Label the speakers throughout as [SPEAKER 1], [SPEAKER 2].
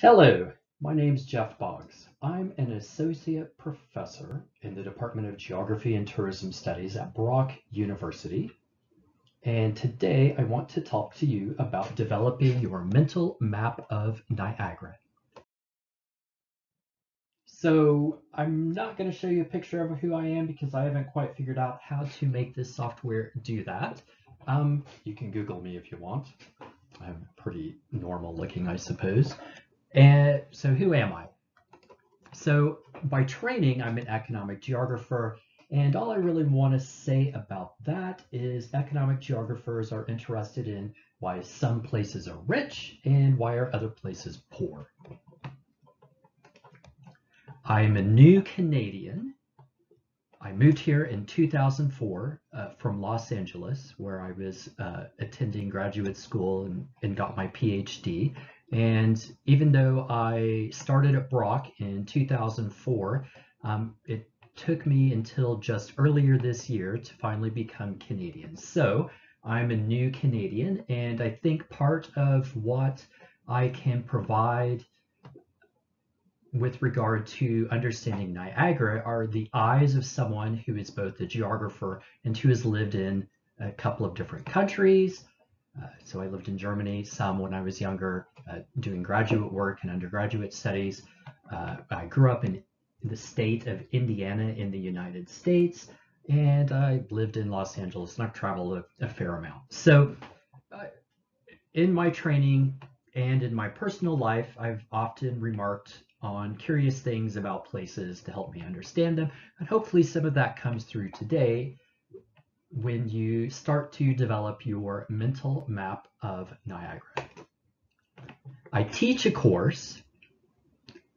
[SPEAKER 1] Hello, my name's Jeff Boggs. I'm an associate professor in the Department of Geography and Tourism Studies at Brock University. And today I want to talk to you about developing your mental map of Niagara. So I'm not going to show you a picture of who I am because I haven't quite figured out how to make this software do that. You can Google me if you want. I'm pretty normal looking, I suppose. And so who am I? So by training, I'm an economic geographer, and all I really want to say about that is economic geographers are interested in why some places are rich and why are other places poor. I am a new Canadian. I moved here in 2004 from Los Angeles, where I was attending graduate school and got my PhD. And even though I started at Brock in 2004, it took me until just earlier this year to finally become Canadian. So I'm a new Canadian, and I think part of what I can provide with regard to understanding Niagara are the eyes of someone who is both a geographer and who has lived in a couple of different countries. So I lived in Germany some when I was younger, doing graduate work and undergraduate studies. I grew up in the state of Indiana in the United States, and I lived in Los Angeles, and I've traveled a fair amount. So in my training and in my personal life, I've often remarked on curious things about places to help me understand them, and hopefully some of that comes through today when you start to develop your mental map of Niagara. I teach a course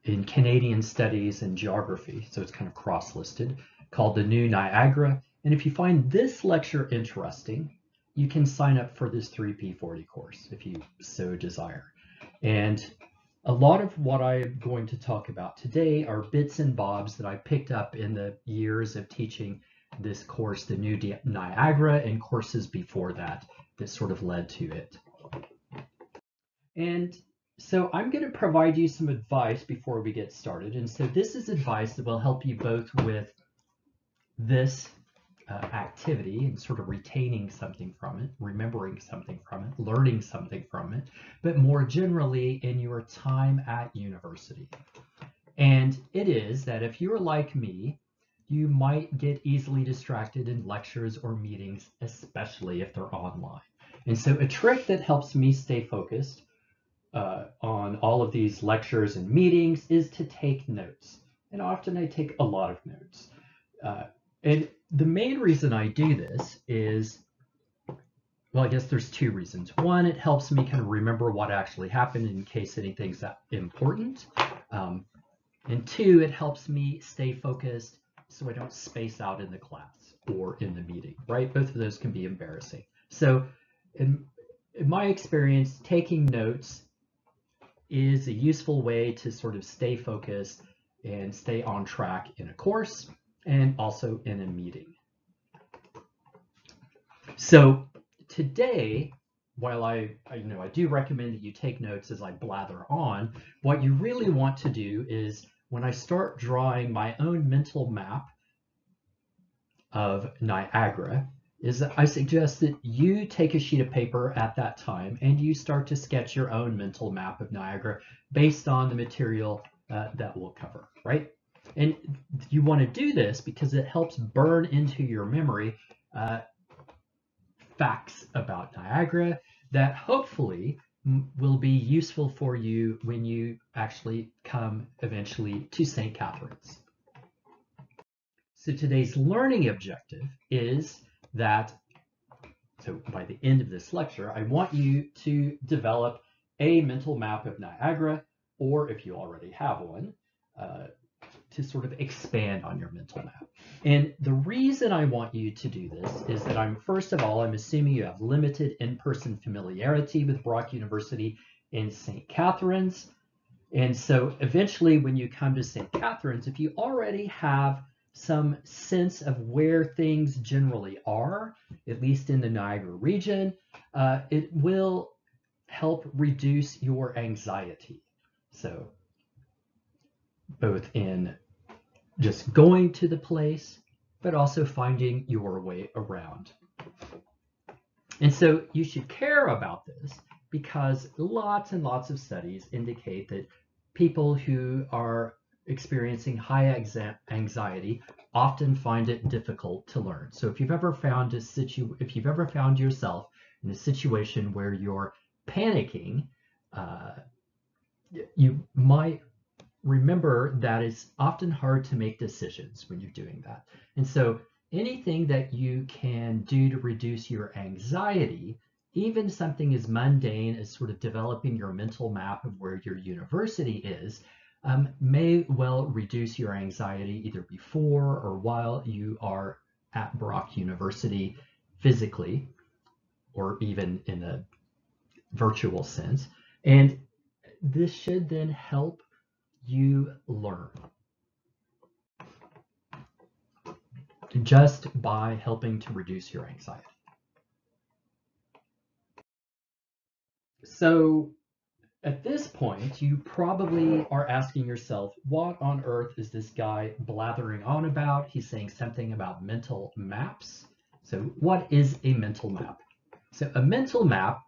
[SPEAKER 1] in Canadian Studies and Geography, so it's kind of cross-listed, called The New Niagara, and if you find this lecture interesting, you can sign up for this 3P40 course if you so desire. And a lot of what I'm going to talk about today are bits and bobs that I picked up in the years of teaching this course, The New Niagara, and courses before that sort of led to it. And so I'm going to provide you some advice before we get started. And so this is advice that will help you both with this activity and sort of retaining something from it, remembering something from it, learning something from it, but more generally in your time at university. And it is that if you're like me, you might get easily distracted in lectures or meetings, especially if they're online. And so a trick that helps me stay focused on all of these lectures and meetings is to take notes. And often I take a lot of notes. And the main reason I do this is, well, I guess there's two reasons. One, it helps me kind of remember what actually happened in case anything's that important. And two, it helps me stay focused so I don't space out in the class or in the meeting, right? Both of those can be embarrassing. So in my experience, taking notes is a useful way to sort of stay focused and stay on track in a course and also in a meeting. So today, while I do recommend that you take notes as I blather on, what you really want to do is when I start drawing my own mental map of Niagara, is that I suggest that you take a sheet of paper at that time and you start to sketch your own mental map of Niagara based on the material that we'll cover, right? And you want to do this because it helps burn into your memory facts about Niagara that hopefully will be useful for you when you actually come eventually to St. Catharines. So today's learning objective is that, so by the end of this lecture, I want you to develop a mental map of Niagara, or if you already have one, to sort of expand on your mental map. And the reason I want you to do this is that first of all, I'm assuming you have limited in-person familiarity with Brock University in St. Catharines. And so eventually when you come to St. Catharines, if you already have some sense of where things generally are, at least in the Niagara region, it will help reduce your anxiety. So both in just going to the place, but also finding your way around. And so you should care about this because lots and lots of studies indicate that people who are experiencing high anxiety often find it difficult to learn. So if you've ever found yourself in a situation where you're panicking, you might remember that it's often hard to make decisions when you're doing that. And so anything that you can do to reduce your anxiety, even something as mundane as sort of developing your mental map of where your university is, may well reduce your anxiety either before or while you are at Brock University physically, or even in a virtual sense. And this should then help you learn just by helping to reduce your anxiety. So at this point, you probably are asking yourself, what on earth is this guy blathering on about? He's saying something about mental maps. So what is a mental map? So a mental map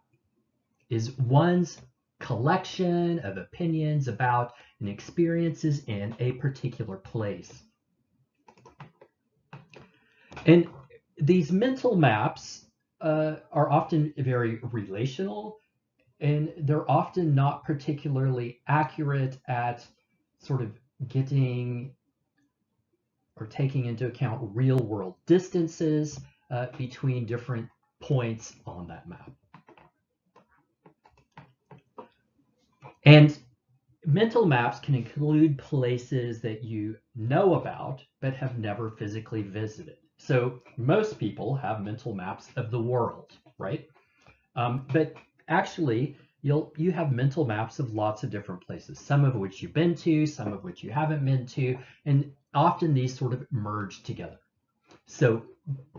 [SPEAKER 1] is one's collection of opinions about and experiences in a particular place. And these mental maps are often very relational, and they're often not particularly accurate at sort of getting or taking into account real world distances between different points on that map. And mental maps can include places that you know about but have never physically visited. So most people have mental maps of the world, right? But actually, you have mental maps of lots of different places, some of which you've been to, some of which you haven't been to, and often these sort of merge together. So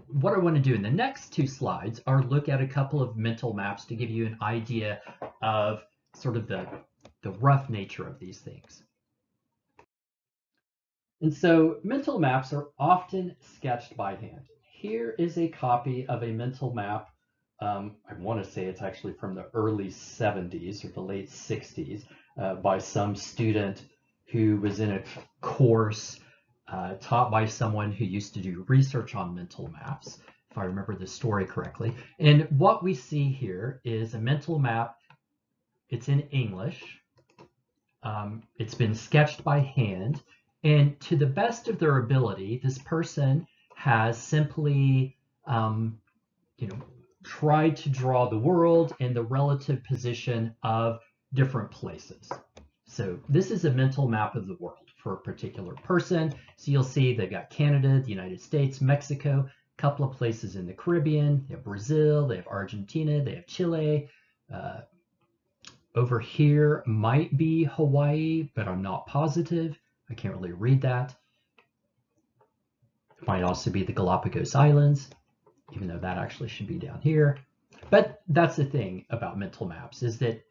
[SPEAKER 1] what I want to do in the next two slides are look at a couple of mental maps to give you an idea of sort of the rough nature of these things. And so mental maps are often sketched by hand. Here is a copy of a mental map. I want to say it's actually from the early 70s or the late 60s by some student who was in a course taught by someone who used to do research on mental maps, if I remember the story correctly. And what we see here is a mental map. It's in English. It's been sketched by hand. And to the best of their ability, this person has simply, tried to draw the world and the relative position of different places. So this is a mental map of the world for a particular person. So you'll see they've got Canada, the United States, Mexico, a couple of places in the Caribbean. They have Brazil, they have Argentina, they have Chile. Over here might be Hawaii, but I'm not positive. I can't really read that. It might also be the Galapagos Islands, even though that actually should be down here. But that's the thing about mental maps, is that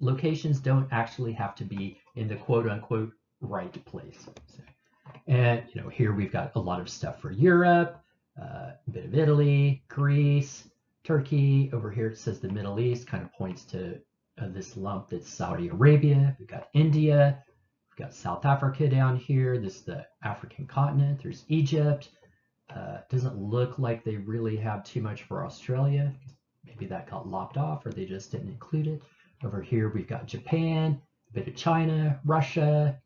[SPEAKER 1] locations don't actually have to be in the quote unquote right place. So, and here we've got a lot of stuff for Europe, a bit of Italy, Greece, Turkey. Over here it says the Middle East, kind of points to this lump that's Saudi Arabia. We've got India, we've got South Africa down here. This is the African continent. There's Egypt. Doesn't look like they really have too much for Australia. Maybe that got lopped off or they just didn't include it. Over here we've got Japan, a bit of China, Russia,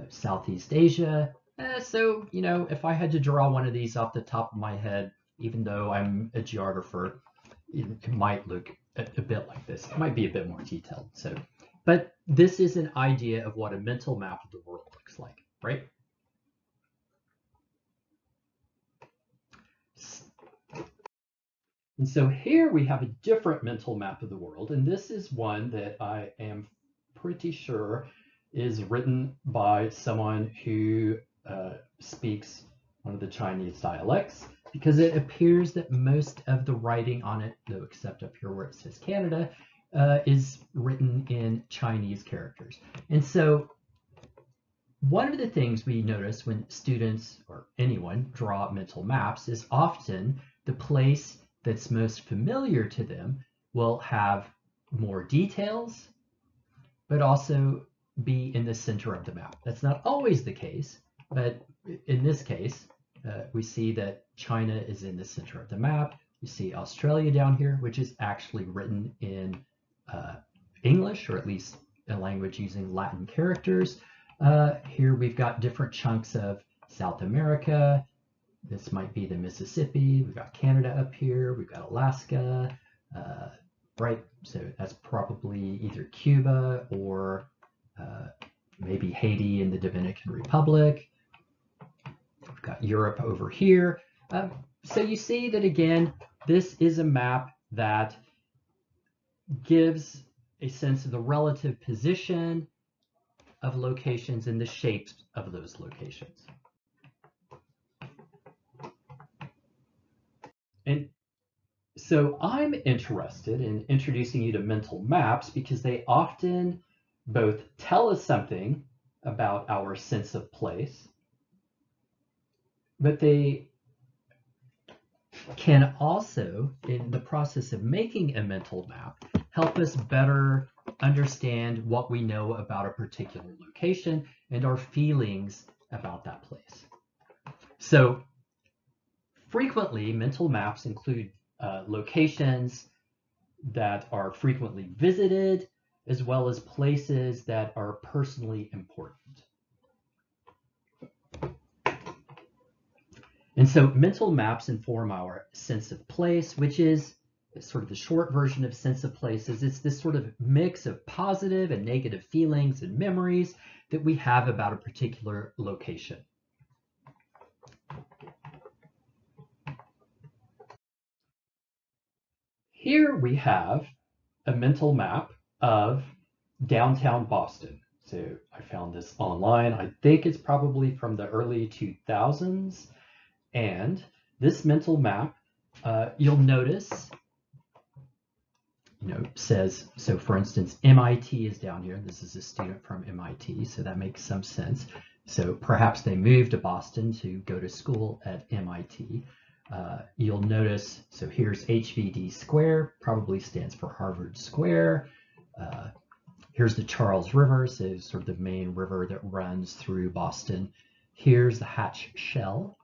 [SPEAKER 1] Southeast Asia. So, if I had to draw one of these off the top of my head, even though I'm a geographer, it might look a bit like this. It might be a bit more detailed. So, but this is an idea of what a mental map of the world looks like, right? And so here we have a different mental map of the world, and this is one that I am pretty sure is written by someone who speaks one of the Chinese dialects, because it appears that most of the writing on it, though except up here where it says Canada, is written in Chinese characters. And so one of the things we notice when students or anyone draw mental maps is often the place that's most familiar to them will have more details, but also be in the center of the map. That's not always the case, but in this case, we see that China is in the center of the map. You see Australia down here, which is actually written in English, or at least a language using Latin characters. Here we've got different chunks of South America. This might be the Mississippi. We've got Canada up here. We've got Alaska, right? So that's probably either Cuba or maybe Haiti and the Dominican Republic. We've got Europe over here. So you see that again, this is a map that gives a sense of the relative position of locations and the shapes of those locations. And so I'm interested in introducing you to mental maps because they often both tell us something about our sense of place, but they can also, in the process of making a mental map, help us better understand what we know about a particular location and our feelings about that place. So frequently, mental maps include locations that are frequently visited, as well as places that are personally important. And so mental maps inform our sense of place, which is sort of the short version of sense of places. It's this sort of mix of positive and negative feelings and memories that we have about a particular location. Here we have a mental map of downtown Boston. So I found this online. I think it's probably from the early 2000s. And this mental map, you'll notice, says, so for instance, MIT is down here. This is a student from MIT, so that makes some sense. So perhaps they moved to Boston to go to school at MIT. You'll notice, so here's HVD Square, probably stands for Harvard Square. Here's the Charles River, so sort of the main river that runs through Boston. Here's the Hatch Shell,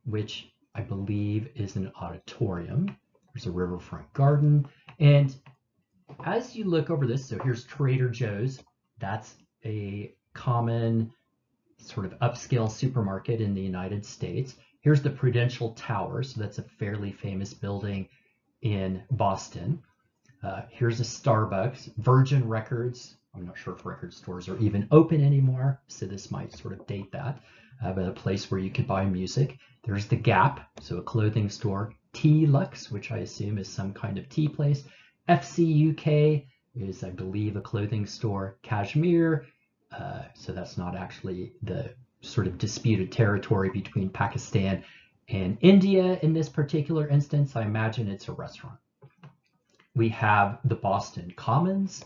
[SPEAKER 1] which I believe is an auditorium. There's a riverfront garden. And as you look over this, so here's Trader Joe's. That's a common sort of upscale supermarket in the United States. Here's the Prudential Tower. So that's a fairly famous building in Boston. Here's a Starbucks. Virgin Records. I'm not sure if record stores are even open anymore, so this might sort of date that. But a place where you could buy music. There's the Gap, so a clothing store. Tea Lux, which I assume is some kind of tea place. FC UK is, I believe, a clothing store. Kashmir, so that's not actually the sort of disputed territory between Pakistan and India in this particular instance. I imagine it's a restaurant. We have the Boston Commons,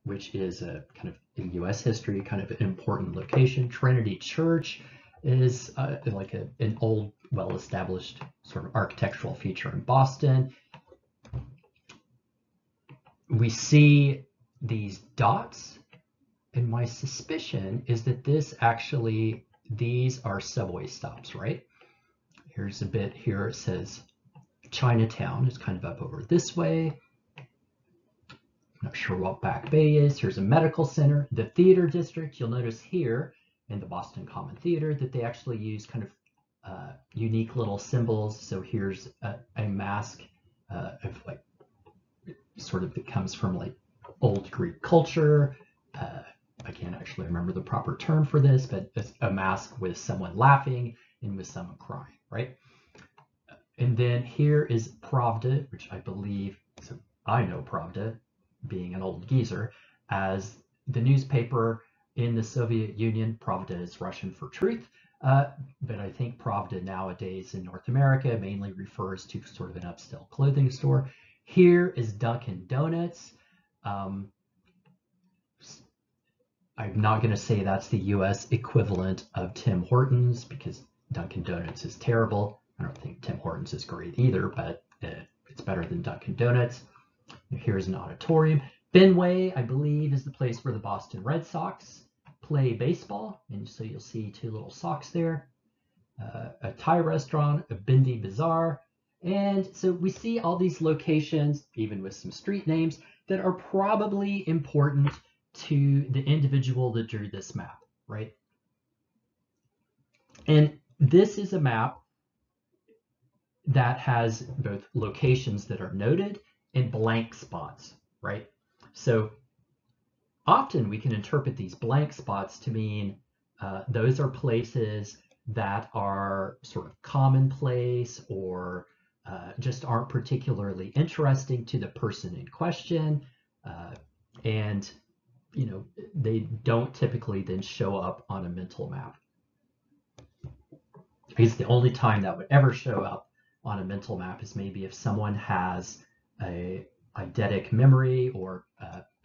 [SPEAKER 1] which is a kind of in U.S. history, kind of an important location. Trinity Church is like an old, well-established sort of architectural feature in Boston. We see these dots, and my suspicion is that these are subway stops, right? Here's a bit here. It says Chinatown is kind of up over this way. Not sure what Back Bay is. Here's a medical center. The theater district, you'll notice here in the Boston Common Theater that they actually use kind of unique little symbols. So here's a mask of like sort of that comes from like old Greek culture. I can't actually remember the proper term for this, but it's a mask with someone laughing and with someone crying, right? And then here is Pravda, which I believe, so I know Pravda, being an old geezer, as the newspaper in the Soviet Union. Pravda is Russian for truth, but I think Pravda nowadays in North America mainly refers to sort of an upscale clothing store. Here is Dunkin' Donuts. Um, I'm not going to say that's the US equivalent of Tim Hortons because Dunkin' Donuts is terrible. I don't think Tim Hortons is great either, but it's better than Dunkin' Donuts. Here's an auditorium. Fenway, I believe, is the place where the Boston Red Sox play baseball. And so you'll see two little socks there. A Thai restaurant, a Bindi Bazaar. And so we see all these locations, even with some street names, that are probably important to the individual that drew this map, right? And this is a map that has both locations that are noted and blank spots, right? So often we can interpret these blank spots to mean those are places that are sort of commonplace or just aren't particularly interesting to the person in question. And you know, they don't typically then show up on a mental map. I guess the only time that would ever show up on a mental map is maybe if someone has a eidetic memory or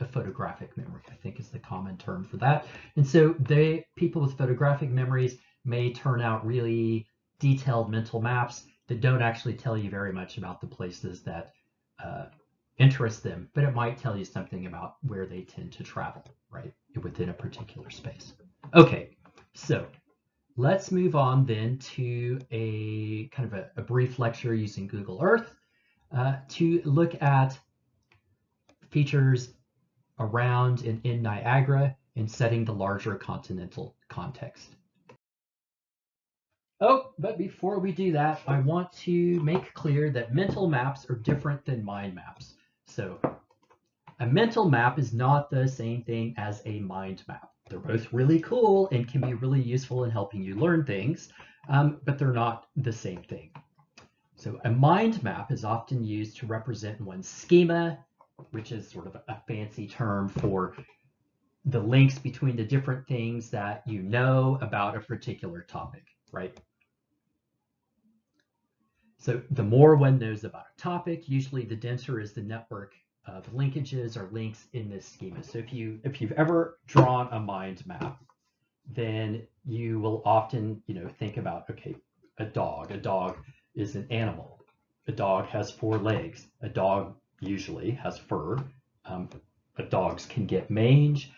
[SPEAKER 1] a photographic memory, I think is the common term for that. And so people with photographic memories may turn out really detailed mental maps that don't actually tell you very much about the places that interest them, but it might tell you something about where they tend to travel, right, within a particular space. Okay, so let's move on then to a kind of a brief lecture using Google Earth to look at features around and in Niagara and setting the larger continental context. Oh, but before we do that, I want to make clear that mental maps are different than mind maps. So a mental map is not the same thing as a mind map. They're both really cool and can be really useful in helping you learn things, but they're not the same thing. So a mind map is often used to represent one's schema, which is sort of a fancy term for the links between the different things that you know about a particular topic, right? So the more one knows about a topic, usually the denser is the network of linkages or links in this schema. So if you've ever drawn a mind map, then you will often, think about, okay, a dog. A dog is an animal. A dog has 4 legs. A dog usually has fur. Dogs can get mange.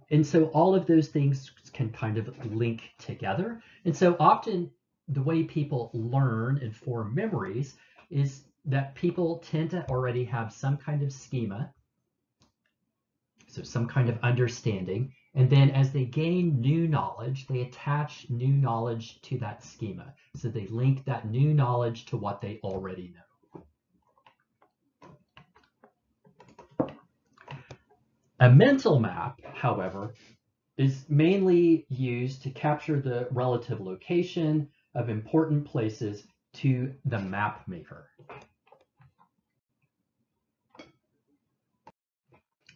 [SPEAKER 1] And so all of those things can kind of link together. And so often the way people learn and form memories is that people tend to already have some kind of schema, so some kind of understanding, and then as they gain new knowledge, they attach new knowledge to that schema. So they link that new knowledge to what they already know. A mental map, however, is mainly used to capture the relative location of important places to the map maker.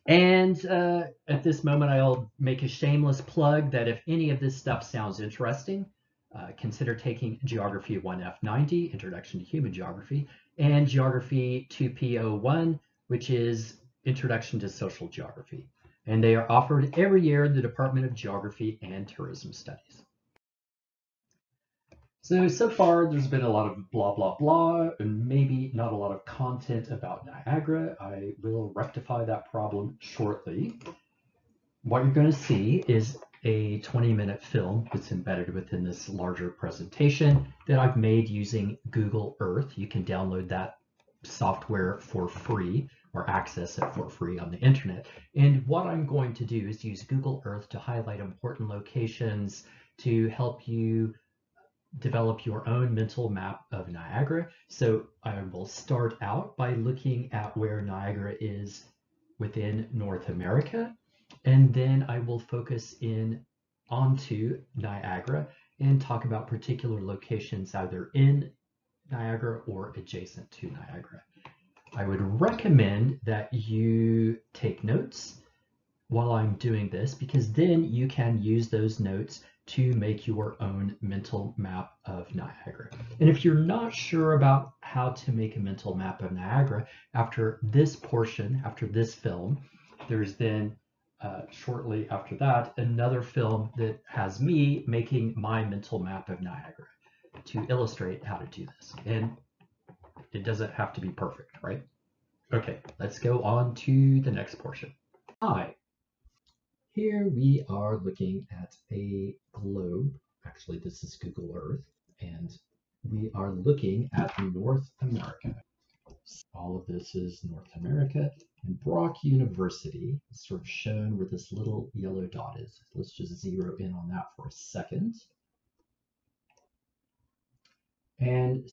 [SPEAKER 1] And at this moment, I'll make a shameless plug that if any of this stuff sounds interesting, consider taking Geography 1F90, Introduction to Human Geography, and Geography 2P01, which is Introduction to Social Geography. And they are offered every year in the Department of Geography and Tourism Studies. So far, there's been a lot of blah, blah, blah, and maybe not a lot of content about Niagara. I will rectify that problem shortly. What you're going to see is a 20-minute film that's embedded within this larger presentation that I've made using Google Earth. You can download that software for free or access it for free on the internet. And what I'm going to do is use Google Earth to highlight important locations to help you develop your own mental map of Niagara. So I will start out by looking at where Niagara is within North America, and then I will focus in onto Niagara and talk about particular locations either in Niagara or adjacent to Niagara. I would recommend that you take notes while I'm doing this, because then you can use those notes to make your own mental map of Niagara. And if you're not sure about how to make a mental map of Niagara, after this portion, after this film, There's then, shortly after that, another film that has me making my mental map of Niagara to illustrate how to do this. And it doesn't have to be perfect, right? Okay, let's go on to the next portion. Hi, here we are looking at a globe. Actually, this is Google Earth, and we are looking at North America. All of this is North America, and Brock University is sort of shown where this little yellow dot is. Let's just zero in on that for a second. And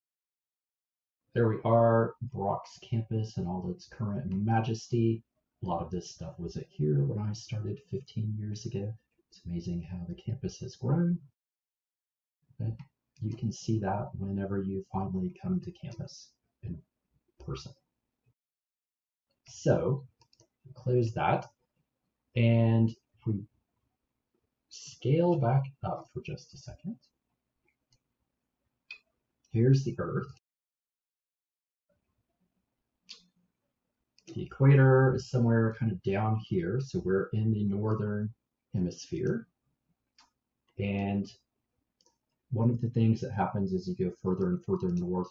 [SPEAKER 1] there we are, Brock's campus in all its current majesty. A lot of this stuff wasn't here when I started 15 years ago. It's amazing how the campus has grown. But you can see that whenever you finally come to campus in person. So, close that, and if we scale back up for just a second, here's the Earth. The equator is somewhere kind of down here, so we're in the northern hemisphere. And one of the things that happens as you go further and further north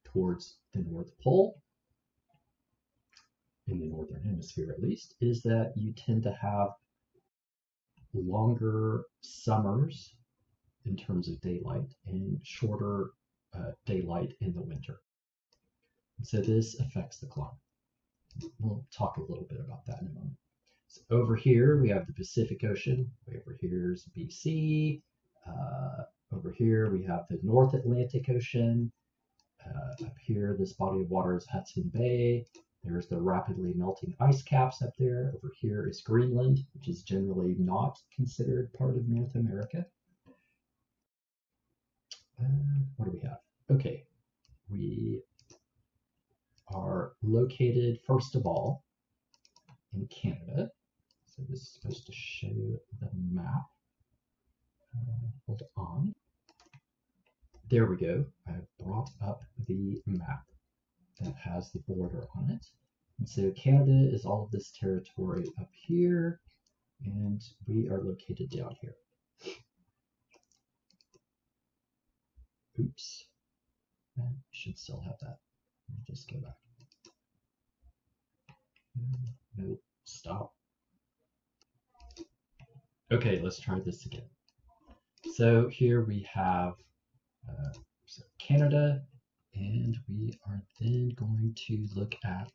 [SPEAKER 1] towards the North Pole, in the northern hemisphere at least, is that you tend to have longer summers in terms of daylight and shorter daylight in the winter. And so this affects the climate. We'll talk a little bit about that in a moment. So over here we have the Pacific Ocean. Over here is BC. Over here we have the North Atlantic Ocean. Up here, this body of water is Hudson Bay. There's the rapidly melting ice caps up there. Over here is Greenland, which is generally not considered part of North America. What do we have? Okay, we are located, first of all, in Canada. So this is supposed to show the map. Hold on. There we go. I've brought up the map that has the border on it. And so Canada is all of this territory up here, and we are located down here. Oops. I should still have that. Let me just go back. Nope, stop. Okay, let's try this again. So here we have Canada, and we are then going to look at,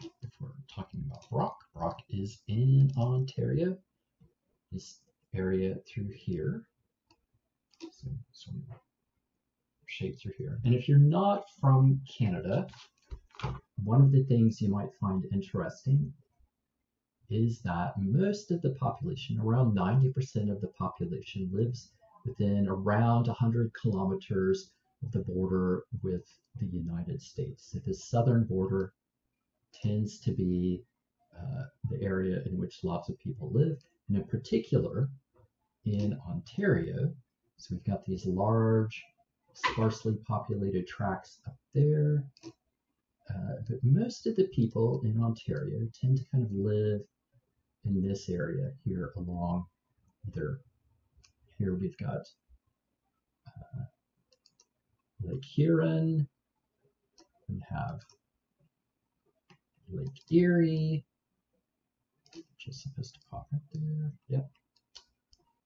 [SPEAKER 1] if we're talking about Brock, Brock is in Ontario, this area through here. So sort of shape through here. And if you're not from Canada, one of the things you might find interesting is that most of the population, around 90% of the population, lives within around 100 kilometers of the border with the United States. So the southern border tends to be the area in which lots of people live, and in particular in Ontario. So we've got these large, sparsely populated tracts up there. But most of the people in Ontario tend to kind of live in this area here along either, here we've got Lake Huron, we have Lake Erie, which is supposed to pop up there, yep.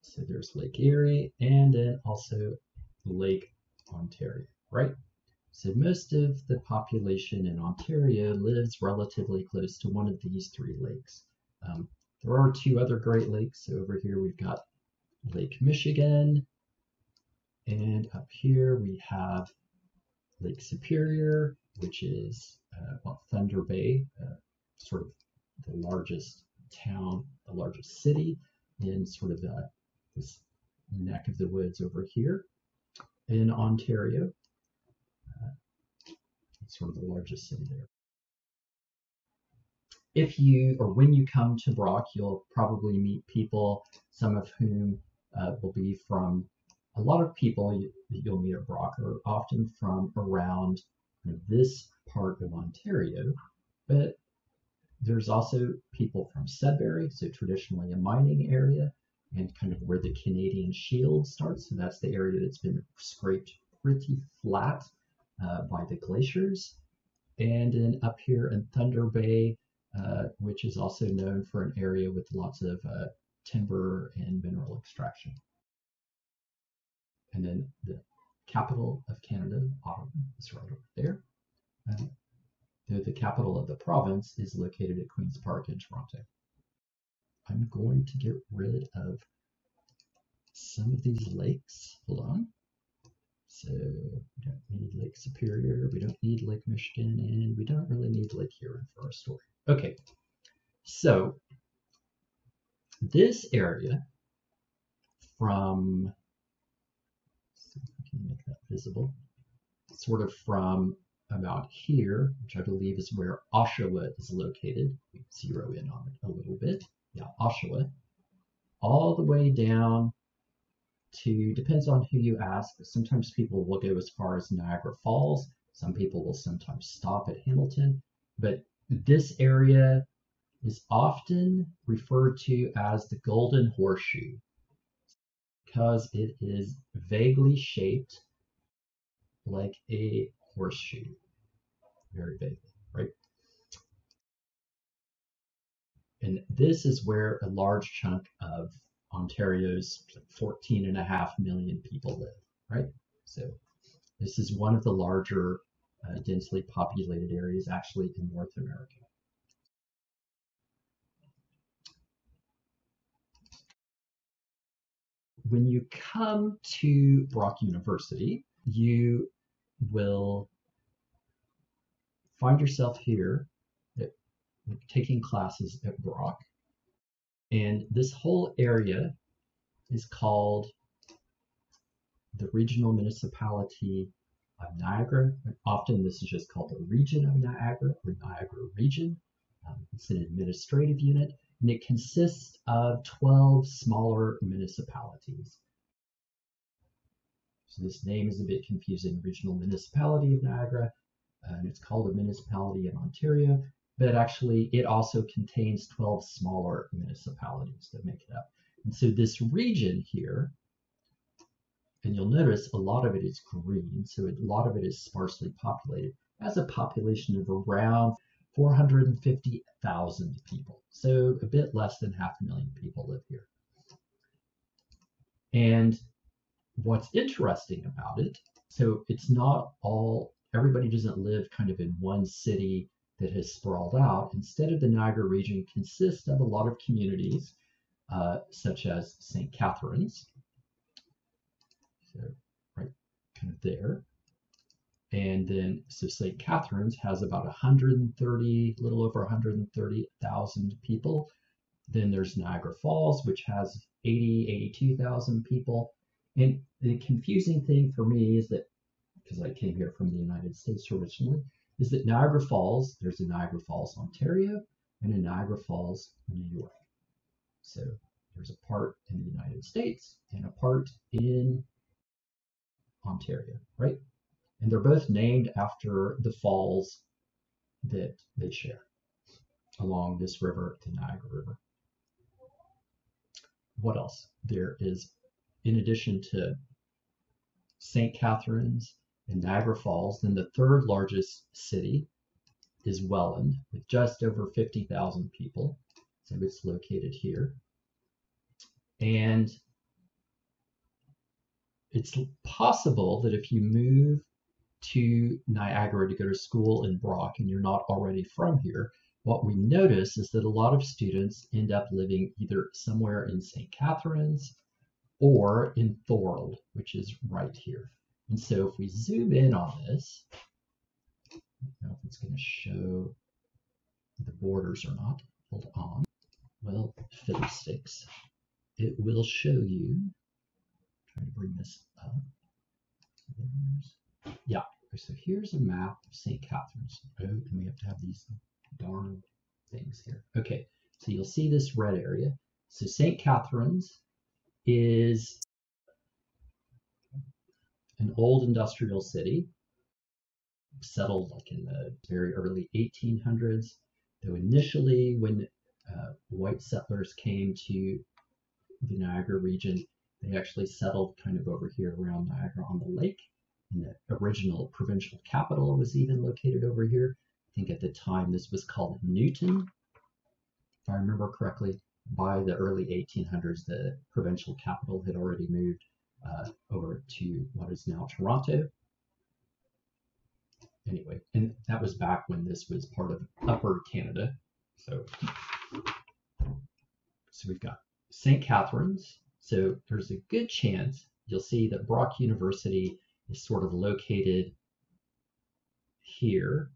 [SPEAKER 1] So there's Lake Erie, and then also Lake Ontario, right? So most of the population in Ontario lives relatively close to one of these three lakes. There are two other Great Lakes. So over here we've got Lake Michigan, and up here we have Lake Superior, which is Thunder Bay, sort of the largest town, the largest city in sort of this neck of the woods over here in Ontario. It's sort of the largest city there. If you, or when you come to Brock, you'll probably meet people, some of whom will be from, a lot of people that you'll meet at Brock are often from around this part of Ontario, but There's also people from Sudbury, so traditionally a mining area, and kind of where the Canadian Shield starts. So that's the area that's been scraped pretty flat by the glaciers. And then up here in Thunder Bay, which is also known for an area with lots of timber and mineral extraction. And then the capital of Canada, Ottawa, is right over there. The capital of the province is located at Queen's Park in Toronto. I'm going to get rid of some of these lakes. Hold on. So we don't need Lake Superior, we don't need Lake Michigan, and we don't really need Lake Huron for our story. Okay, so this area from, let's see if I can make that visible, sort of from about here, which I believe is where Oshawa is located. We zero in on it a little bit. Yeah, Oshawa, all the way down to, depends on who you ask, but sometimes people will go as far as Niagara Falls. Some people will sometimes stop at Hamilton, but this area is often referred to as the Golden Horseshoe because it is vaguely shaped like a horseshoe, very vaguely, right? And this is where a large chunk of Ontario's 14.5 million people live, right? So this is one of the larger densely populated areas actually in North America. When you come to Brock University, you will find yourself here taking classes at Brock. And this whole area is called the Regional Municipality of Niagara. And often this is just called the Region of Niagara or Niagara Region. It's an administrative unit, and it consists of 12 smaller municipalities. So this name is a bit confusing, Regional Municipality of Niagara, and it's called a municipality in Ontario, but actually it also contains 12 smaller municipalities that make it up. And so this region here, and you'll notice a lot of it is green, so a lot of it is sparsely populated, has a population of around 450,000 people. So a bit less than 500,000 people live here. And what's interesting about it, so it's not all, everybody doesn't live kind of in one city that has sprawled out. Instead of the Niagara region consists of a lot of communities, such as St. Catharines, so right kind of there. And then, so St. Catharines has about 130, a little over 130,000 people. Then there's Niagara Falls, which has 82,000 people. And the confusing thing for me is that, because I came here from the United States originally, is that Niagara Falls, there's a Niagara Falls, Ontario, and a Niagara Falls, New York. So there's a part in the United States and a part in Ontario, right? And they're both named after the falls that they share along this river, the Niagara River. What else? There is, in addition to St. Catharines and Niagara Falls, then the third largest city is Welland with just over 50,000 people. So it's located here. And it's possible that if you move to Niagara to go to school in Brock and you're not already from here, what we notice is that a lot of students end up living either somewhere in St. Catharines or in Thorold, which is right here. And so if we zoom in on this, I don't know if it's going to show the borders or not. Hold on. Well, fiddlesticks. It will show you. Trying to bring this up. Yeah, so here's a map of St. Catharines. Oh, and we have to have these darn things here. Okay, so you'll see this red area. So St. Catharines is an old industrial city, settled like in the very early 1800s. Though initially, when white settlers came to the Niagara region, they actually settled kind of over here around Niagara on the lake. And the original provincial capital was even located over here. I think at the time this was called Newton, if I remember correctly. By the early 1800s, the provincial capital had already moved over to what is now Toronto. Anyway, and that was back when this was part of Upper Canada. So we've got St. Catharines. So there's a good chance you'll see that Brock University is sort of located here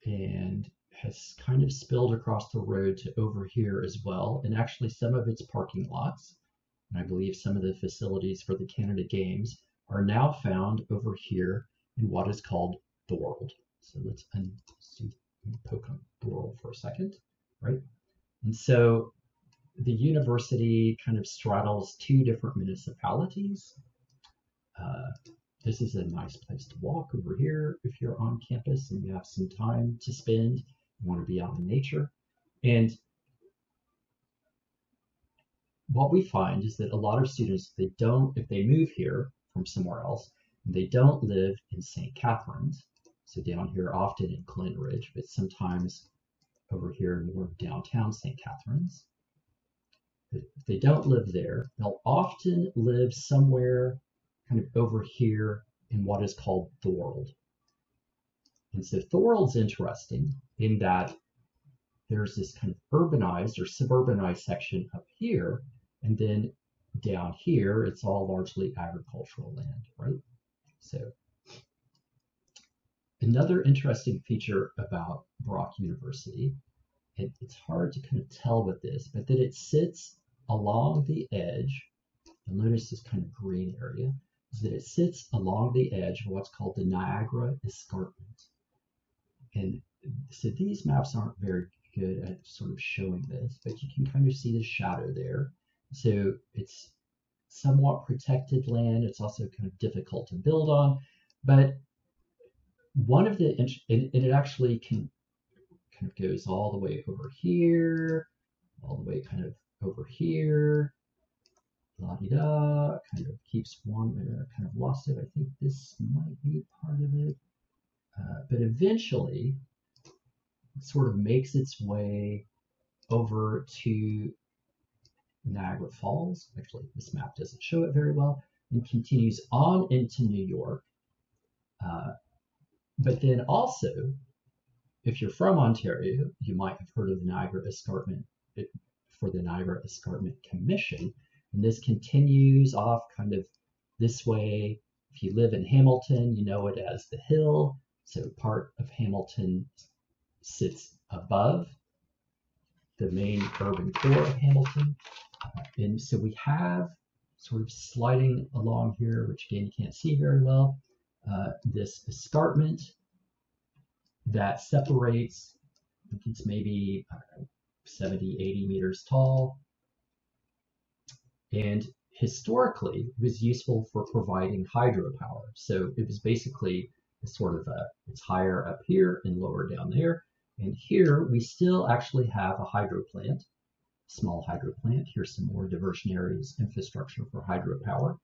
[SPEAKER 1] and has kind of spilled across the road to over here as well. And actually some of its parking lots, and I believe some of the facilities for the Canada Games, are now found over here in what is called Thorold. So let's poke on Thorold for a second, right? And so the university kind of straddles two different municipalities. This is a nice place to walk over here if you're on campus and you have some time to spend, you want to be out in nature. And what we find is that a lot of students, if they move here from somewhere else, they don't live in St. Catharines, so down here often in Glen Ridge, but sometimes over here more downtown St. Catharines. If they don't live there, they'll often live somewhere kind of over here in what is called Thorold. And so Thorold's interesting in that there's this kind of urbanized or suburbanized section up here, and then down here it's all largely agricultural land, right? So another interesting feature about Brock University, it's hard to kind of tell with this, but that it sits along the edge. You'll notice this kind of green area, is that it sits along the edge of what's called the Niagara Escarpment. And so these maps aren't very good at sort of showing this, but you can kind of see the shadow there. So it's somewhat protected land. It's also kind of difficult to build on, but one of the, and it actually kind of goes all the way over here, all the way kind of over here, la-di-da, kind of keeps one, kind of lost it. I think this might be part of it. But eventually, it sort of makes its way over to Niagara Falls. Actually, this map doesn't show it very well, and continues on into New York. But then also, if you're from Ontario, you might have heard of the Niagara Escarpment for the Niagara Escarpment Commission. And this continues off kind of this way. If you live in Hamilton, you know it as the Hill. So part of Hamilton sits above the main urban core of Hamilton. And so we have sort of sliding along here, which again, you can't see very well, this escarpment that separates, I think it's maybe, I don't know, 70, 80 meters tall. And historically, it was useful for providing hydropower. So it was basically sort of it's higher up here and lower down there. And here we still actually have a hydro plant, small hydro plant. Here's some more diversionary infrastructure for hydropower.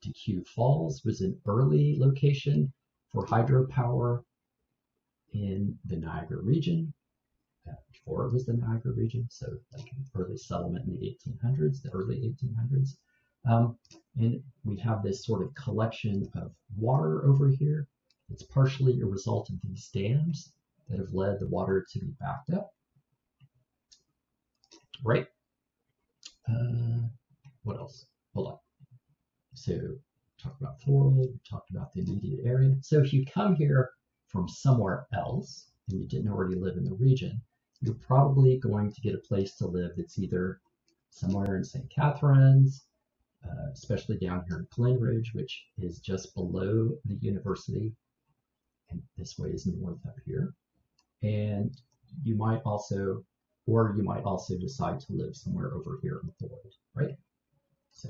[SPEAKER 1] DQ Falls was an early location for hydropower in the Niagara region. Before it was the Niagara region, so like an early settlement in the 1800s, the early 1800s. And we have this sort of collection of water over here. It's partially a result of these dams that have led the water to be backed up. Right. What else? Hold on. So talked about Thorold, we talked about the immediate area. So if you come here from somewhere else and you didn't already live in the region, you're probably going to get a place to live that's either somewhere in St. Catharines, especially down here in Glen Ridge, which is just below the university, and this way is north up here. And you might also, or you might also decide to live somewhere over here in Thorold, right? So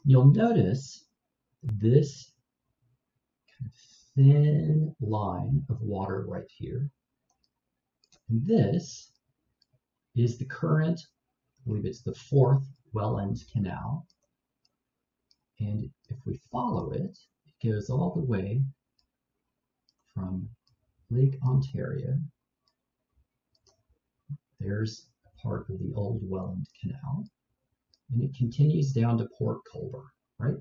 [SPEAKER 1] you'll notice this kind of thin line of water right here. And this is the current, I believe it's the 4th Welland Canal. And if we follow it, it goes all the way from Lake Ontario. There's a part of the old Welland Canal. And it continues down to Port Colborne, right?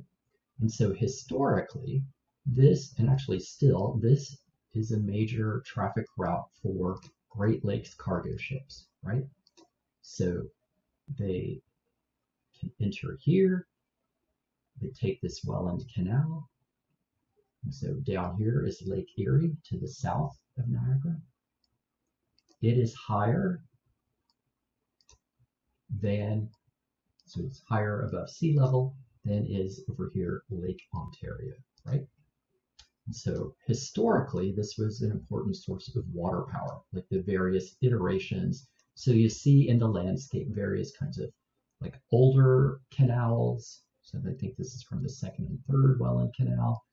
[SPEAKER 1] And so historically, this, and actually still, this is a major traffic route for Great Lakes cargo ships, right? So they can enter here, they take this Welland Canal, and so down here is Lake Erie to the south of Niagara. It is higher than, so it's higher above sea level than is over here Lake Ontario, right? And so historically, this was an important source of water power, like the various iterations. So you see in the landscape various kinds of like older canals. So I think this is from the 2nd and 3rd Welland Canal.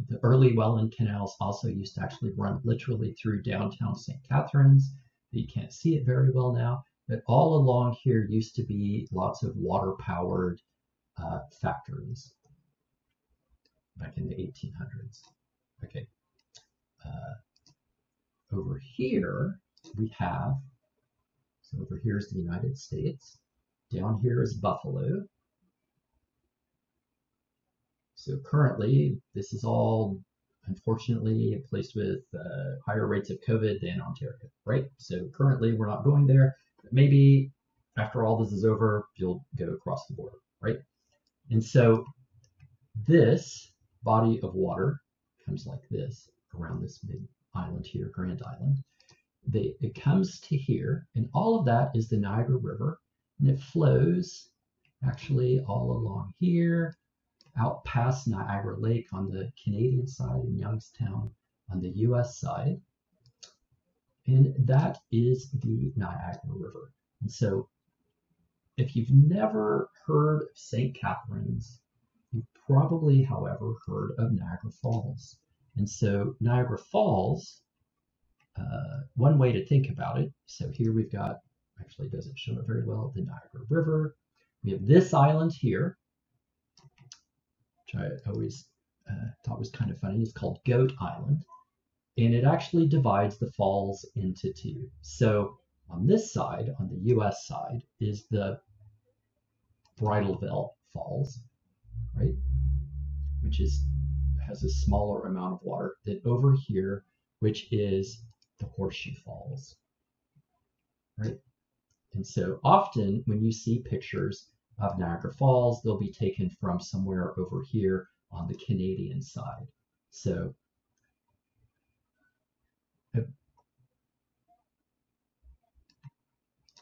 [SPEAKER 1] The early Welland canals also used to actually run literally through downtown St. Catharines. You can't see it very well now, but all along here used to be lots of water-powered factories back in the 1800s. Okay. Over here we have, so over here is the United States. Down here is Buffalo. So currently, this is all, unfortunately, a place with higher rates of COVID than Ontario, right? So currently, we're not going there. But maybe after all this is over, you'll go across the border, right? And so this body of water comes like this around this big island here, Grand Island. It comes to here, and all of that is the Niagara River, and it flows actually all along here, out past Niagara Lake on the Canadian side and Youngstown on the US side. And that is the Niagara River. And so if you've never heard of St. Catharines, you've probably, however, heard of Niagara Falls. And so Niagara Falls, one way to think about it, so here we've got, actually it doesn't show it very well, the Niagara River. We have this island here, which I always thought was kind of funny. It's called Goat Island, and it actually divides the falls into two. So on this side, on the US side, is the Bridalveil Falls, right, which has a smaller amount of water than over here, which is the Horseshoe Falls, right? And so often when you see pictures of Niagara Falls, they'll be taken from somewhere over here on the Canadian side. So let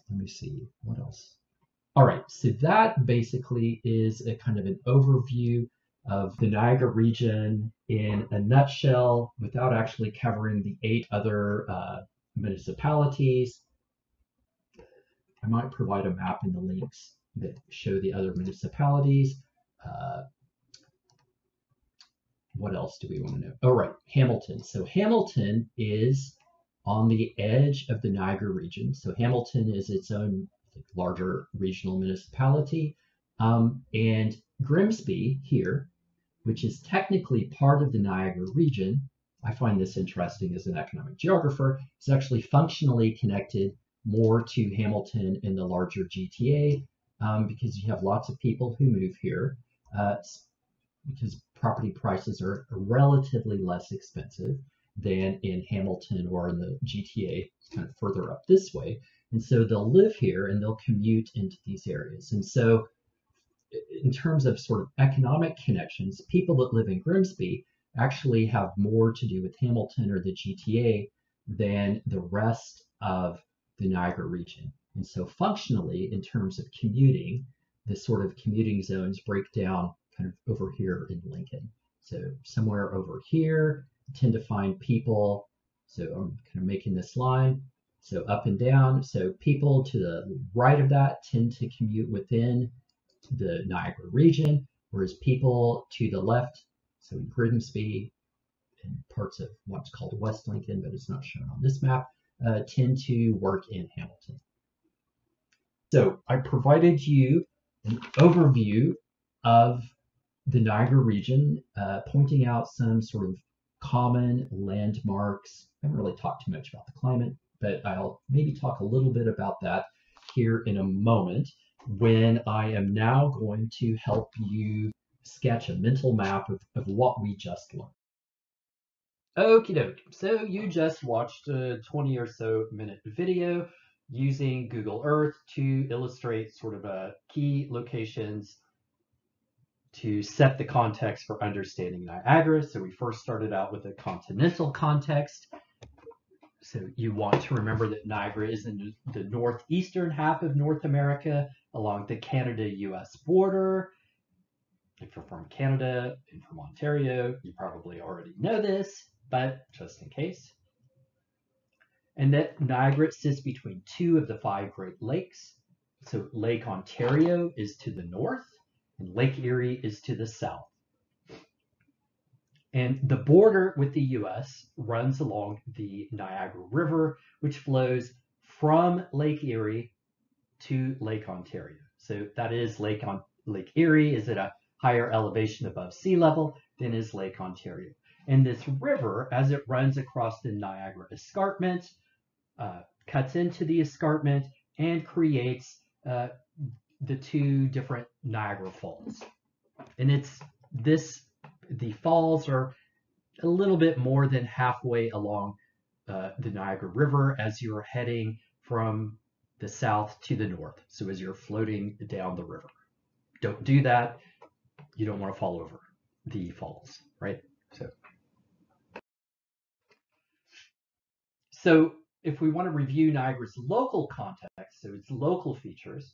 [SPEAKER 1] me see, what else? All right, so that basically is a kind of an overview of the Niagara region in a nutshell, without actually covering the 8 other municipalities. I might provide a map in the links that show the other municipalities. What else do we want to know? Oh, right, Hamilton. So Hamilton is on the edge of the Niagara region. So Hamilton is its own larger regional municipality. And Grimsby here, which is technically part of the Niagara region, I find this interesting as an economic geographer, is actually functionally connected more to Hamilton in the larger GTA, because you have lots of people who move here, because property prices are relatively less expensive than in Hamilton or in the GTA, kind of further up this way. And so they'll live here and they'll commute into these areas. And so in terms of sort of economic connections, people that live in Grimsby actually have more to do with Hamilton or the GTA than the rest of the Niagara region. And so functionally, in terms of commuting, the sort of commuting zones break down kind of over here in Lincoln. So somewhere over here, you tend to find people, so I'm kind of making this line, so up and down. So people to the right of that tend to commute within the Niagara region, whereas people to the left So Grimsby and parts of what's called West Lincoln, but it's not shown on this map, tend to work in Hamilton. So I provided you an overview of the Niagara region, pointing out some sort of common landmarks. I haven't really talked too much about the climate, but I'll maybe talk a little bit about that here in a moment when I am now going to help you sketch a mental map of what we just learned. Okie doke. So you just watched a 20 or so minute video using Google Earth to illustrate sort of key locations to set the context for understanding Niagara. So we first started out with a continental context. So you want to remember that Niagara is in the northeastern half of North America along the Canada-US border. If you're from Canada and from Ontario, you probably already know this, but just in case. And that Niagara sits between two of the 5 Great Lakes. So Lake Ontario is to the north, and Lake Erie is to the south. And the border with the US runs along the Niagara River, which flows from Lake Erie to Lake Ontario. So that is Lake Erie is at a higher elevation above sea level than is Lake Ontario. And this river, as it runs across the Niagara Escarpment, cuts into the escarpment and creates the 2 different Niagara Falls. And the falls are a little bit more than halfway along the Niagara River as you're heading from the south to the north. So as you're floating down the river. Don't do that. You don't want to fall over the falls, right? So if we want to review Niagara's local context, so its local features,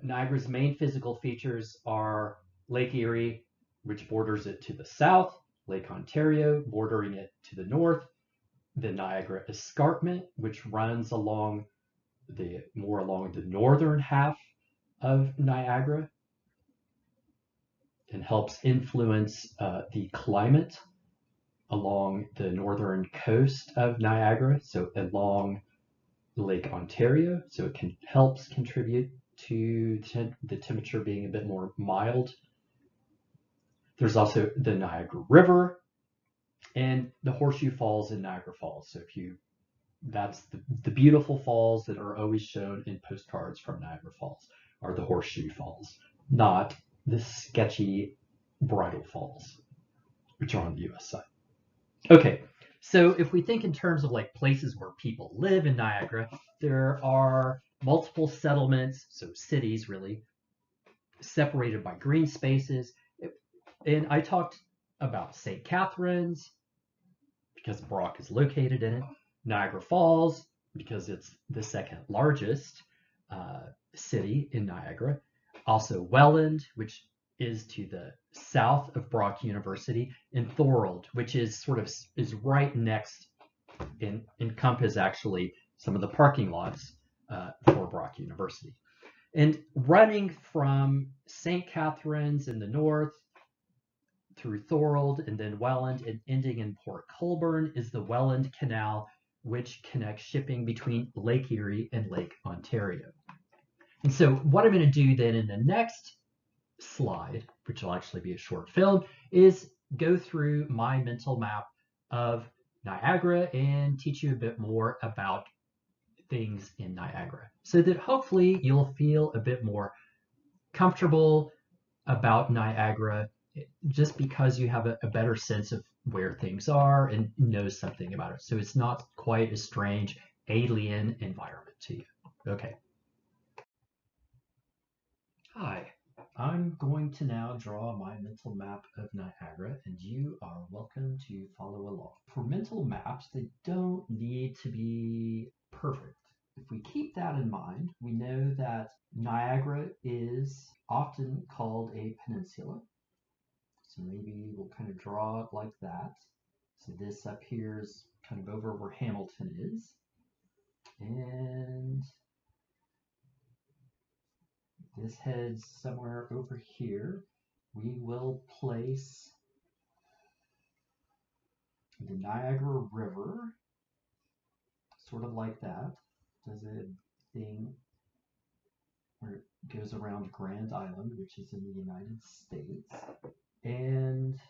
[SPEAKER 1] Niagara's main physical features are Lake Erie, which borders it to the south, Lake Ontario, bordering it to the north, the Niagara Escarpment, which runs along the northern half of Niagara and helps influence the climate along the northern coast of Niagara, so along Lake Ontario, so it helps contribute to the temperature being a bit more mild. There's also the Niagara River and the Horseshoe Falls and Niagara Falls. So that's the beautiful falls that are always shown in postcards from Niagara Falls are the Horseshoe Falls, not the sketchy Bridal Falls, which are on the US side. Okay, so if we think in terms of like places where people live in Niagara, there are multiple settlements, so cities really, separated by green spaces. And I talked about St. Catharines, because Brock is located in it, Niagara Falls, because it's the second largest city in Niagara, also Welland, which is to the south of Brock University, and Thorold, which is right next and encompass actually some of the parking lots for Brock University. And running from St. Catharines in the north through Thorold and then Welland and ending in Port Colborne is the Welland Canal, which connects shipping between Lake Erie and Lake Ontario. And so what I'm going to do then in the next slide, which will actually be a short film, is go through my mental map of Niagara and teach you a bit more about things in Niagara so that hopefully you'll feel a bit more comfortable about Niagara just because you have a better sense of where things are and know something about it. So it's not quite a strange alien environment to you. Okay. Hi, I'm going to now draw my mental map of Niagara, and you are welcome to follow along. For mental maps, they don't need to be perfect. If we keep that in mind, we know that Niagara is often called a peninsula. So maybe we'll kind of draw it like that. So this up here is kind of over where Hamilton is. And this heads somewhere over here. We will place the Niagara River, sort of like that, does a thing where it goes around Grand Island, which is in the United States. And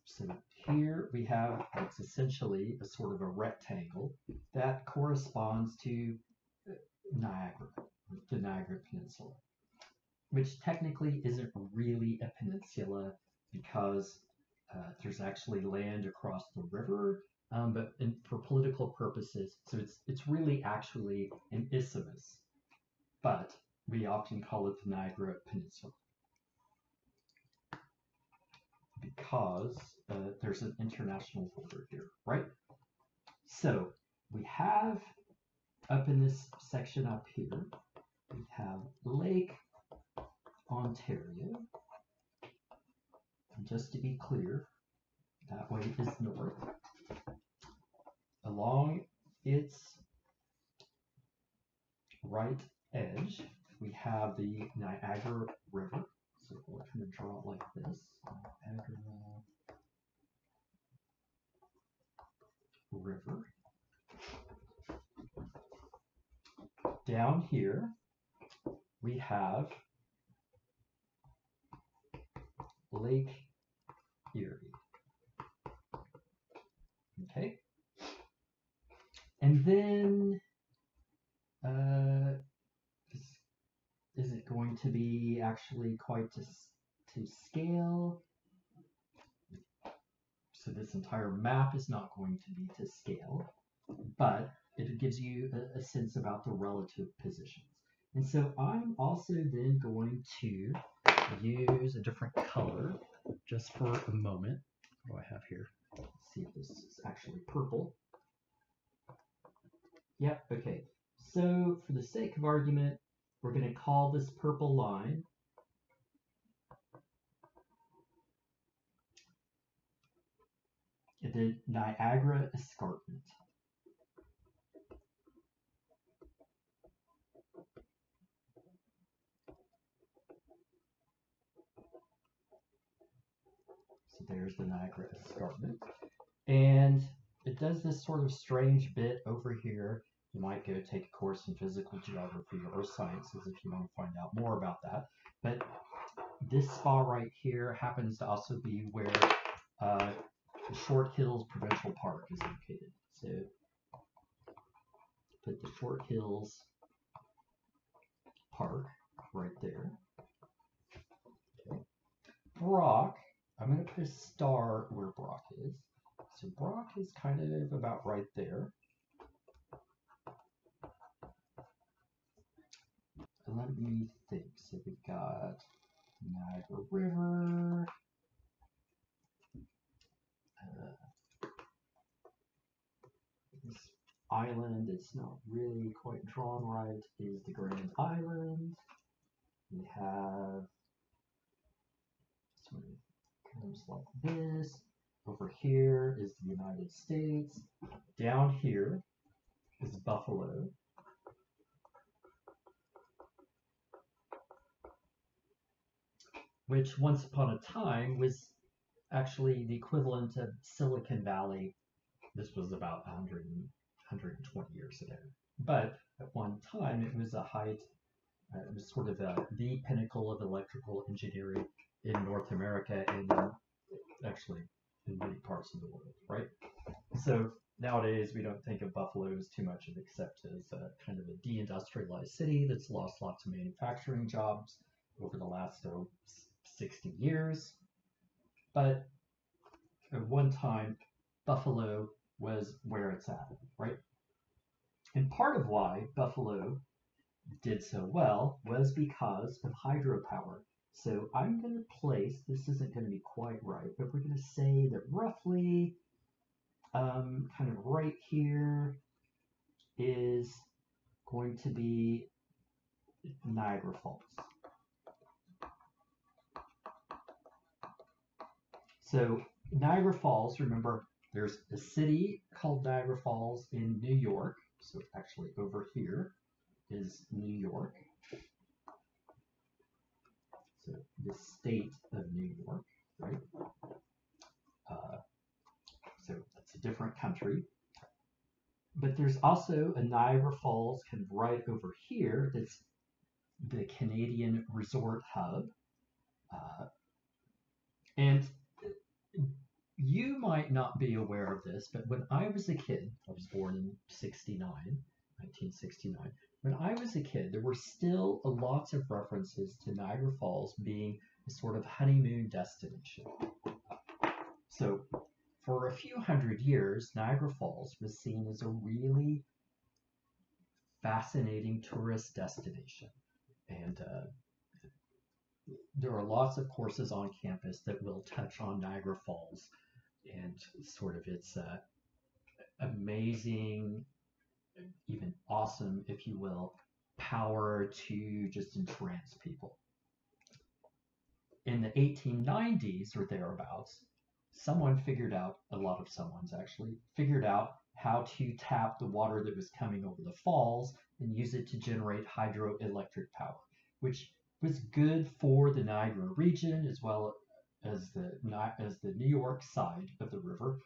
[SPEAKER 1] so here we have what's essentially a sort of a rectangle that corresponds to Niagara, the Niagara Peninsula, which technically isn't really a peninsula because there's actually land across the river, but for political purposes, so it's really actually an isthmus, but we often call it the Niagara Peninsula because there's an international border here, right? So we have up in this section up here, we have Lake Ontario. And just to be clear, that way is north. Along its right edge, we have the Niagara River. So we're going to draw it like this. Niagara River. Down here, we have Lake Erie. Okay. And then, is it going to be actually quite to scale? So this entire map is not going to be to scale, but it gives you a sense about the relative positions. And so I'm also then going to use a different color just for a moment. What do I have here? Let's see if this is actually purple. Yep, okay. So for the sake of argument, we're going to call this purple line the Niagara Escarpment. So there's the Niagara Escarpment. And it does this sort of strange bit over here. You might go take a course in physical geography or sciences if you want to find out more about that. But this spot right here happens to also be where the Short Hills Provincial Park is located. So put the Short Hills Park right there. Okay. Brock, I'm going to put a star where Brock is. So Brock is kind of about right there. And let me think. So we've got Niagara River. This island that's not really quite drawn right is the Grand Island. We have sort of curves like this. Over here is the United States. Down here is Buffalo. Which once upon a time was actually the equivalent of Silicon Valley. This was about 120 years ago. But at one time, it was a height, it was sort of the pinnacle of electrical engineering in North America and actually in many parts of the world, right? So nowadays, we don't think of Buffalo as too much of except as a kind of a deindustrialized city that's lost lots of manufacturing jobs over the last 60 years. But at one time, Buffalo was where it's at, right? And part of why Buffalo did so well was because of hydropower. So I'm going to place, this isn't going to be quite right, but we're going to say that roughly kind of right here is going to be Niagara Falls. So Niagara Falls, remember, there's a city called Niagara Falls in New York. So actually over here is New York. So the state of New York, right? So that's a different country. But there's also a Niagara Falls kind of right over here that's the Canadian resort hub. And you might not be aware of this, but when I was a kid, I was born in 1969. When I was a kid, there were still lots of references to Niagara Falls being a sort of honeymoon destination. So for a few hundred years, Niagara Falls was seen as a really fascinating tourist destination. And there are lots of courses on campus that will touch on Niagara Falls and sort of its amazing, even awesome, if you will, power to just entrance people. In the 1890s or thereabouts, a lot of someone's actually, figured out how to tap the water that was coming over the falls and use it to generate hydroelectric power, which was good for the Niagara region as well as the New York side of the river,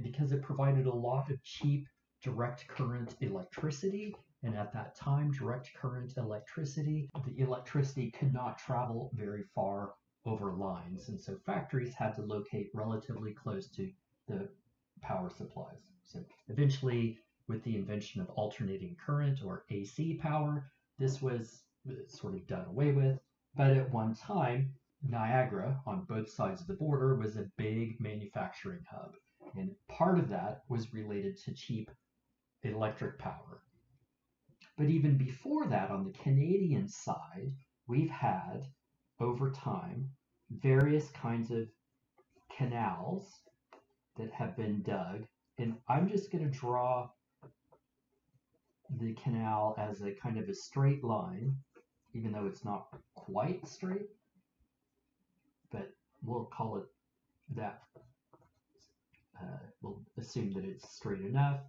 [SPEAKER 1] because it provided a lot of cheap direct current electricity. And at that time, direct current electricity, the electricity could not travel very far over lines. And so factories had to locate relatively close to the power supplies. So eventually, with the invention of alternating current or AC power, this was sort of done away with. But at one time, Niagara, on both sides of the border, was a big manufacturing hub. And part of that was related to cheap electric power. But even before that, on the Canadian side, we've had, over time, various kinds of canals that have been dug. And I'm just going to draw the canal as a kind of a straight line, even though it's not quite straight, but we'll call it that. We'll assume that it's straight enough.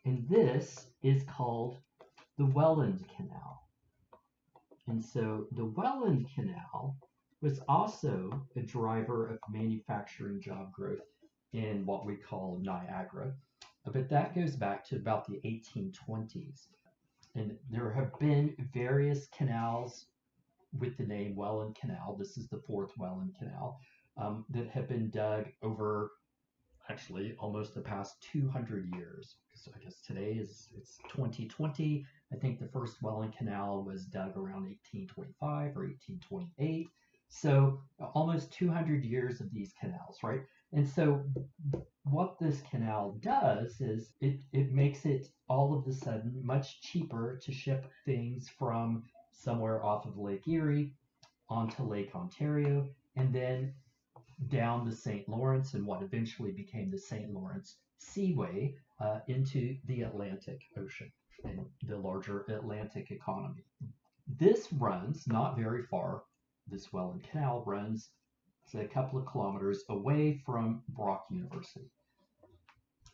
[SPEAKER 1] And this is called the Welland Canal. And so the Welland Canal was also a driver of manufacturing job growth in what we call Niagara. But that goes back to about the 1820s. And there have been various canals with the name Welland Canal. This is the fourth Welland Canal that have been dug over actually almost the past 200 years. So I guess today it's 2020. I think the first Welland Canal was dug around 1825 or 1828. So almost 200 years of these canals, right? And so what this canal does is it makes it all of a sudden much cheaper to ship things from somewhere off of Lake Erie onto Lake Ontario and then down the St. Lawrence and what eventually became the St. Lawrence Seaway into the Atlantic Ocean and the larger Atlantic economy. This runs not very far. This Welland Canal runs a couple of kilometers away from Brock University.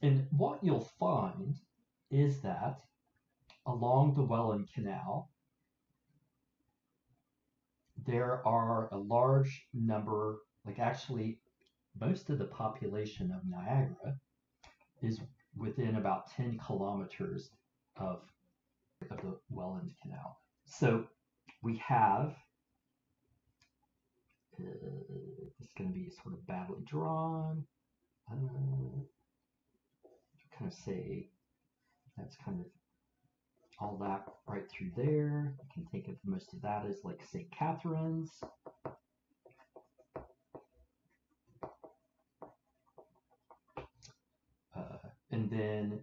[SPEAKER 1] And what you'll find is that along the Welland Canal, there are a large number, like actually most of the population of Niagara is within about 10 kilometers of the Welland Canal. So we have, it's going to be sort of badly drawn. Kind of say that's kind of all that right through there. You can think of most of that as like St. Catharines. And then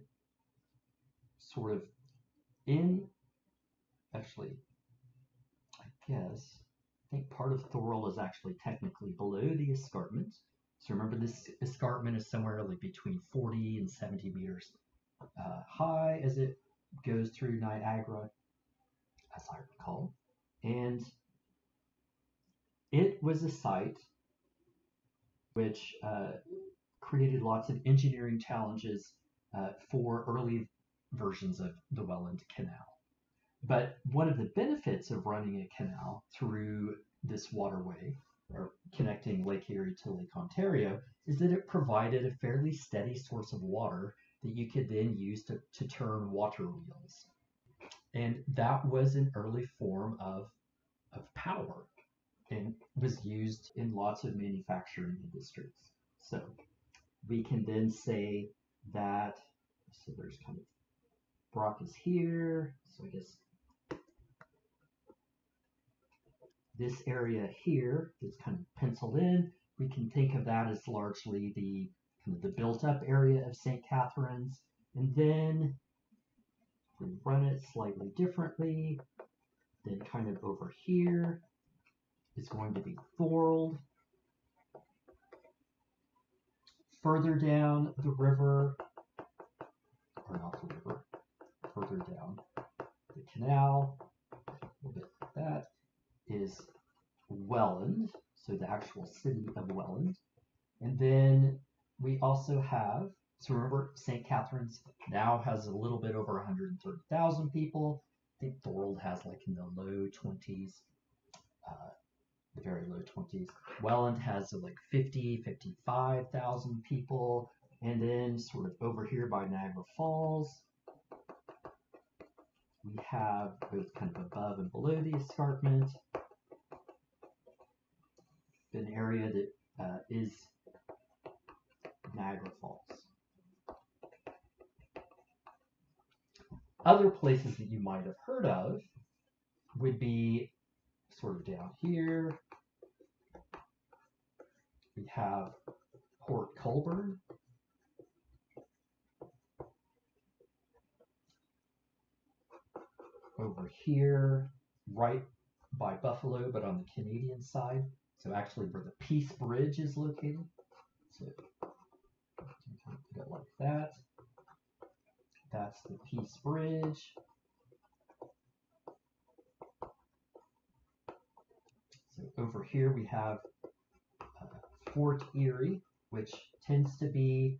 [SPEAKER 1] sort of actually, I think part of Thorold is actually technically below the escarpment. So remember, this escarpment is somewhere like between 40 and 70 meters high as it goes through Niagara, as I recall. And it was a site which created lots of engineering challenges for early versions of the Welland Canal. But one of the benefits of running a canal through this waterway, or connecting Lake Erie to Lake Ontario, is that it provided a fairly steady source of water that you could then use to turn water wheels. And that was an early form of power and was used in lots of manufacturing industries. So we can then say that, so there's kind of, Brock is here, so I guess this area here is kind of penciled in. We can think of that as largely the kind of the built-up area of St. Catharines, and then we run it slightly differently. Then kind of over here is going to be Thorold. Further down the river, or not the river, further down the canal, a little bit like that, is Welland, so the actual city of Welland. And then we also have, so remember, St. Catharines now has a little bit over 130,000 people. I think Thorold has like in the low 20s, the very low 20s. Welland has like 50, 55,000 people. And then sort of over here by Niagara Falls, we have both kind of above and below the escarpment an area that is Niagara Falls. Other places that you might have heard of would be sort of down here. We have Port Colborne. Over here, right by Buffalo, but on the Canadian side. So actually where the Peace Bridge is located. So put it like that. That's the Peace Bridge. So over here we have Fort Erie, which tends to be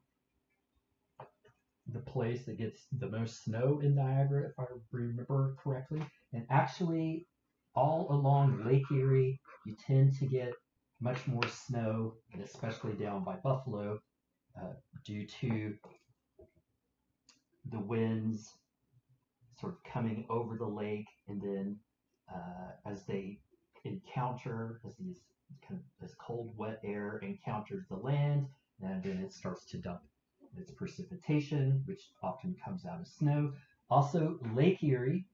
[SPEAKER 1] the place that gets the most snow in Niagara, if I remember correctly. And actually, all along Lake Erie, you tend to get much more snow, and especially down by Buffalo, due to the winds sort of coming over the lake, and then as they encounter, as these kind of this cold, wet air encounters the land, and then it starts to dump its precipitation, which often comes out of snow. Also, Lake Erie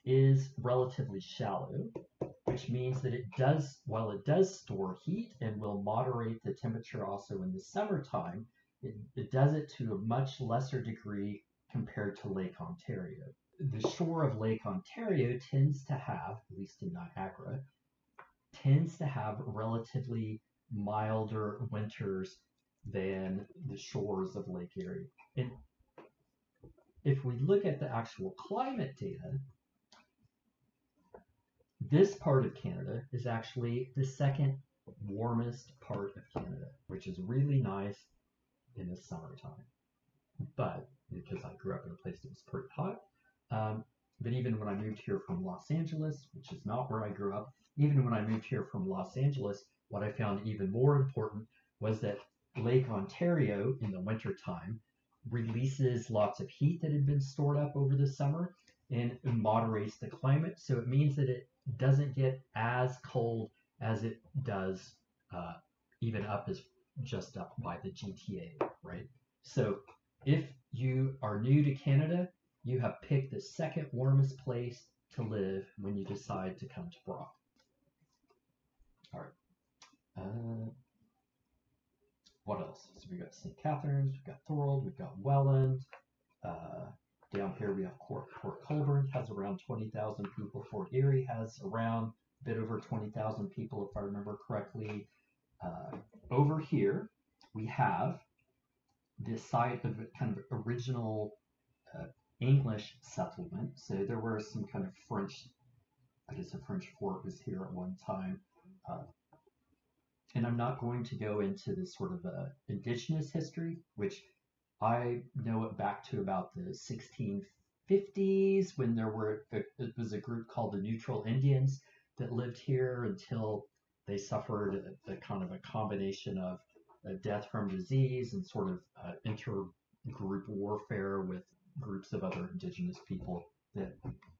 [SPEAKER 1] is relatively shallow, which means that it does, while it does store heat and will moderate the temperature also in the summertime, it does it to a much lesser degree compared to Lake Ontario. The shore of Lake Ontario tends to have, at least in Niagara, tends to have relatively milder winters than the shores of Lake Erie. And if we look at the actual climate data, this part of Canada is actually the second warmest part of Canada, which is really nice in the summertime. But because I grew up in a place that was pretty hot, but even when I moved here from Los Angeles, which is not where I grew up, even when I moved here from Los Angeles, what I found even more important was that Lake Ontario in the wintertime releases lots of heat that had been stored up over the summer and moderates the climate. So it means that it doesn't get as cold as it does even up as just up by the GTA, right? So if you are new to Canada, you have picked the second warmest place to live when you decide to come to Brock. All right. What else? So we've got St. Catharines, we've got Thorold, we've got Welland. Down here we have Port Colborne, has around 20,000 people. Fort Erie has around a bit over 20,000 people, if I remember correctly. Over here we have the site of kind of original English settlement. So there were some kind of French, I guess a French fort was here at one time. And I'm not going to go into this sort of indigenous history, which I know it back to about the 1650s when there was a group called the Neutral Indians that lived here until they suffered a kind of a combination of death from disease and sort of inter-group warfare with groups of other indigenous people that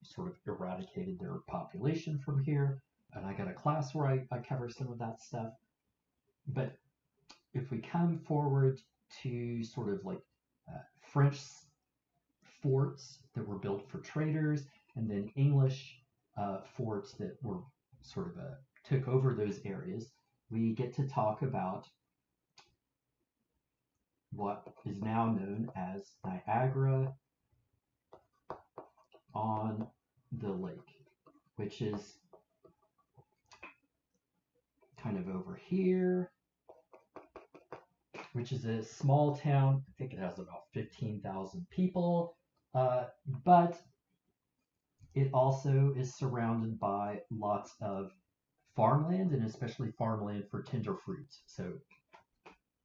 [SPEAKER 1] sort of eradicated their population from here. And I got a class where I cover some of that stuff. But if we come forward to sort of like French forts that were built for traders, and then English forts that were sort of took over those areas, we get to talk about what is now known as Niagara on the Lake, which is kind of over here, which is a small town. I think it has about 15,000 people, but it also is surrounded by lots of farmland, and especially farmland for tender fruits. So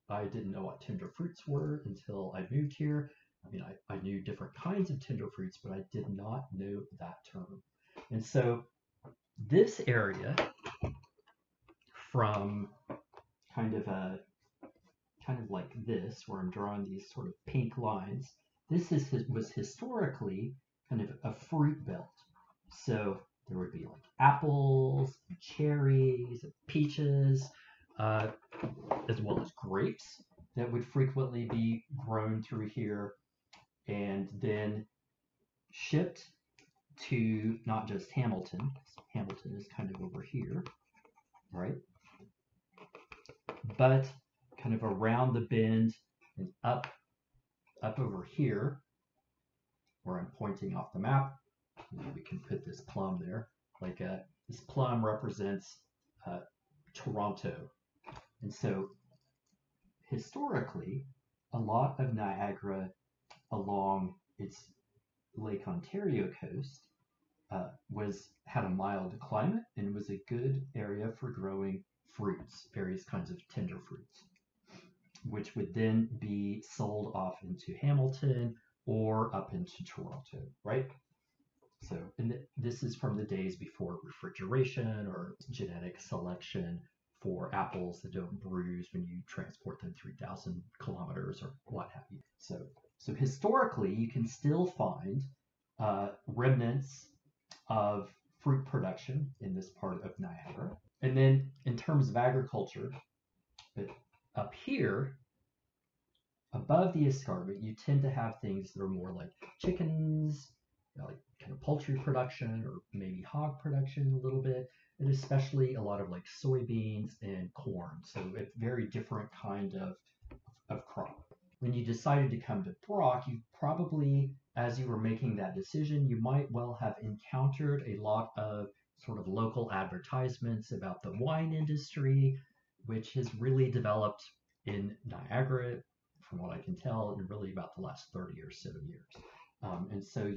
[SPEAKER 1] I didn't know what tender fruits were until I moved here. I mean, I knew different kinds of tender fruits, but I did not know that term. And so this area, from kind of like this, where I'm drawing these sort of pink lines, was historically kind of a fruit belt. So there would be like apples, and cherries, and peaches, as well as grapes that would frequently be grown through here and then shipped to not just Hamilton. Hamilton is kind of over here, right? But kind of around the bend and up over here, where I'm pointing off the map. Maybe we can put this plum there. Like this plum represents Toronto. And so historically, a lot of Niagara along its Lake Ontario coast had a mild climate and was a good area for growing fruits, various kinds of tender fruits, which would then be sold off into Hamilton or up into Toronto, right? So, and this is from the days before refrigeration or genetic selection for apples that don't bruise when you transport them 3,000 kilometers or what have you. So historically, you can still find remnants of fruit production in this part of Niagara. And then in terms of agriculture, up here, above the escarpment, you tend to have things that are more like chickens, like kind of poultry production, or maybe hog production a little bit, and especially a lot of like soybeans and corn. So a very different kind of crop. When you decided to come to Brock, you probably, as you were making that decision, you might well have encountered a lot of sort of local advertisements about the wine industry, which has really developed in Niagara, from what I can tell, in really about the last 30 or so years. And so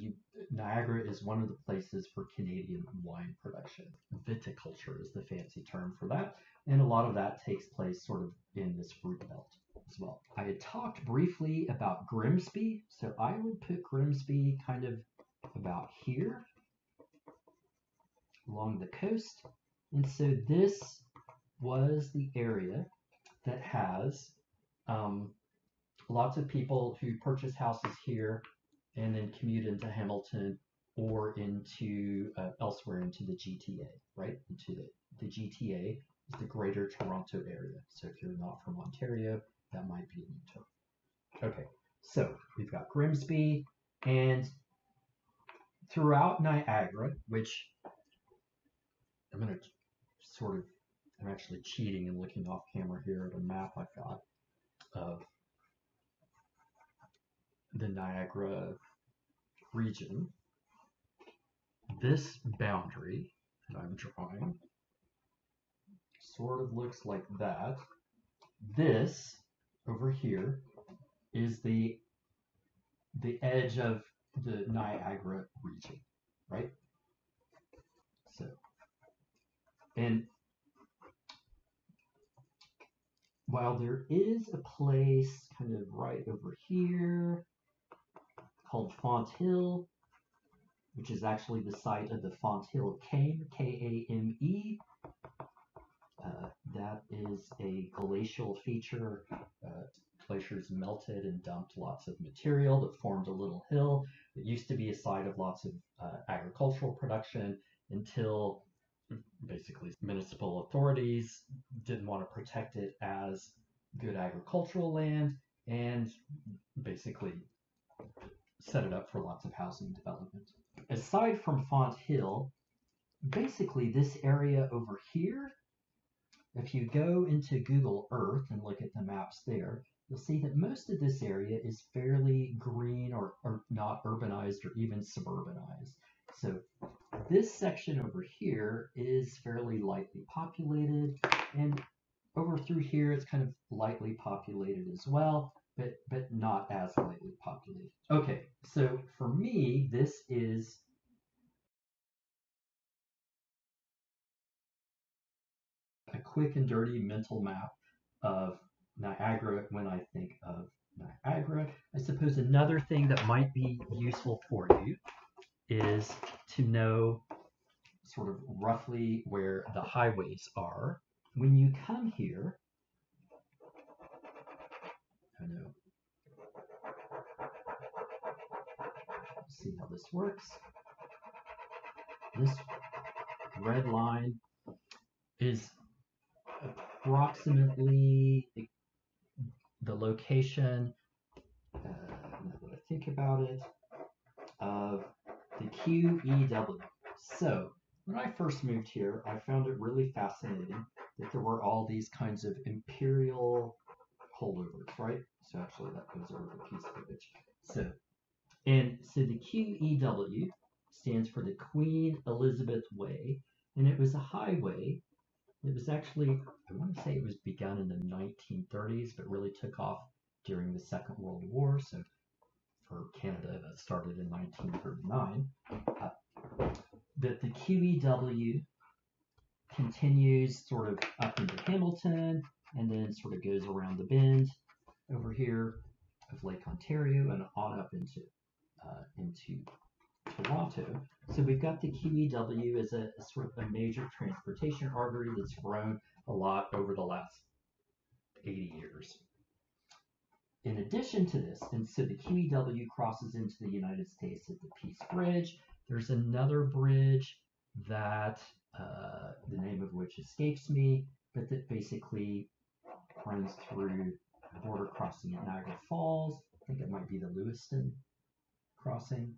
[SPEAKER 1] Niagara is one of the places for Canadian wine production. Viticulture is the fancy term for that. And a lot of that takes place sort of in this fruit belt as well. I had talked briefly about Grimsby. So I would put Grimsby kind of about here along the coast. And so this was the area that has lots of people who purchase houses here and then commute into Hamilton or into elsewhere into the GTA, right? Into the GTA is the Greater Toronto Area. So if you're not from Ontario, that might be a new term. Okay, so we've got Grimsby, and throughout Niagara, which I'm going to sort of, I'm actually cheating and looking off camera here at a map I've got of the Niagara region. This boundary that I'm drawing sort of looks like that. This over here is the edge of the Niagara region, right? So, and while there is a place kind of right over here called Font Hill, which is actually the site of the Fonthill Kame, K-A-M-E. That is a glacial feature. Glaciers melted and dumped lots of material that formed a little hill. It used to be a site of lots of agricultural production until basically municipal authorities didn't want to protect it as good agricultural land and basically set it up for lots of housing development. Aside from Fonthill, basically this area over here, if you go into Google Earth and look at the maps there, you'll see that most of this area is fairly green or not urbanized or even suburbanized. So this section over here is fairly lightly populated, and over through here it's kind of lightly populated as well, but not as lightly populated. Okay, so for me, this is a quick and dirty mental map of Niagara when I think of Niagara. I suppose another thing that might be useful for you is to know sort of roughly where the highways are. When you come here, I know, see how this works. This red line is approximately the location, now that I think about it, of the QEW. So when I first moved here, I found it really fascinating that there were all these kinds of imperial holdovers, right? So actually that goes over the piece of image. So the QEW stands for the Queen Elizabeth Way, and it was a highway. It was actually, I want to say it was begun in the 1930s, but really took off during the Second World War. So for Canada, that started in 1939. That the QEW continues sort of up into Hamilton and then sort of goes around the bend over here of Lake Ontario and on up into Toronto. So we've got the QEW as a sort of a major transportation artery that's grown a lot over the last 80 years. In addition to this, and so the QEW crosses into the United States at the Peace Bridge. There's another bridge that the name of which escapes me, but that basically runs through the border crossing at Niagara Falls. I think it might be the Lewiston crossing.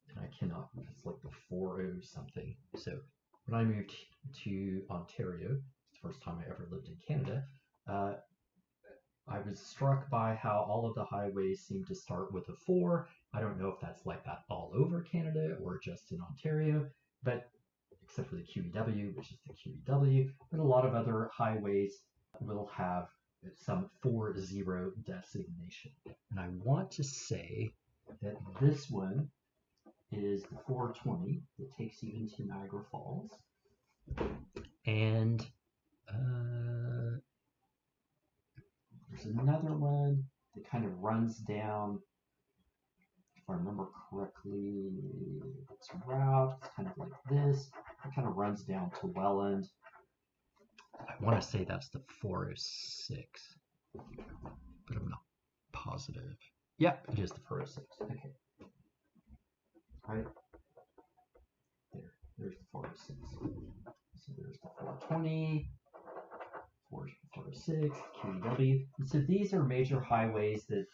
[SPEAKER 1] And I cannot, it's like the 40 something. So when I moved to Ontario, it's the first time I ever lived in Canada, I was struck by how all of the highways seem to start with a 4. I don't know if that's like that all over Canada or just in Ontario, but except for the QEW, which is the QEW, but a lot of other highways will have some 40 designation. And I want to say that this one is the 420 that takes you into Niagara Falls. And there's another one that kind of runs down, if I remember correctly, its route, it's kind of like this. It kind of runs down to Welland. I want to say that's the 406, but I'm not positive. Yep, it is the 406. Okay. Right there's the 406. So there's the 420, 406, QEW. And so these are major highways that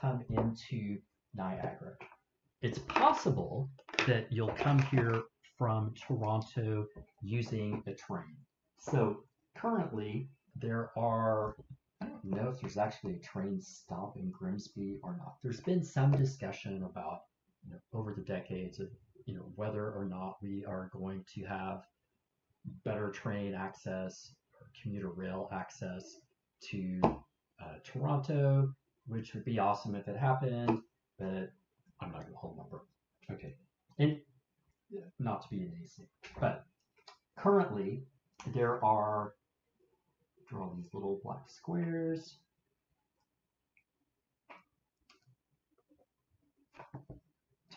[SPEAKER 1] come into Niagara. It's possible that you'll come here from Toronto using a train. So currently there are, I don't know if there's actually a train stop in Grimsby or not. There's been some discussion about, over the decades of, whether or not we are going to have better train access or commuter rail access to Toronto, which would be awesome if it happened, but I'm not going to hold my breath. Okay, and not to be an AC, but currently there are, draw these little black squares,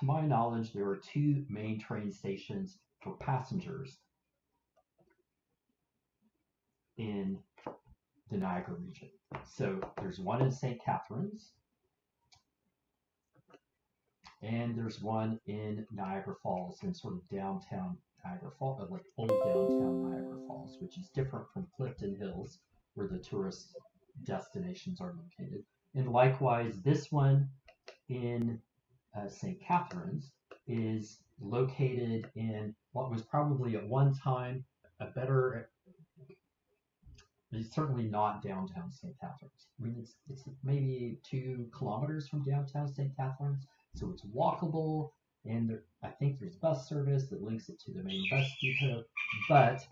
[SPEAKER 1] to my knowledge, there are two main train stations for passengers in the Niagara region. So there's one in St. Catharines, and there's one in Niagara Falls, in sort of downtown Niagara Falls, like old downtown Niagara Falls, which is different from Clifton Hills, where the tourist destinations are located. And likewise, this one in St. Catharines is located in what was probably at one time a better, it's certainly not downtown St. Catharines. I mean, it's maybe 2 kilometers from downtown St. Catharines, so it's walkable, and I think there's bus service that links it to the main bus depot, but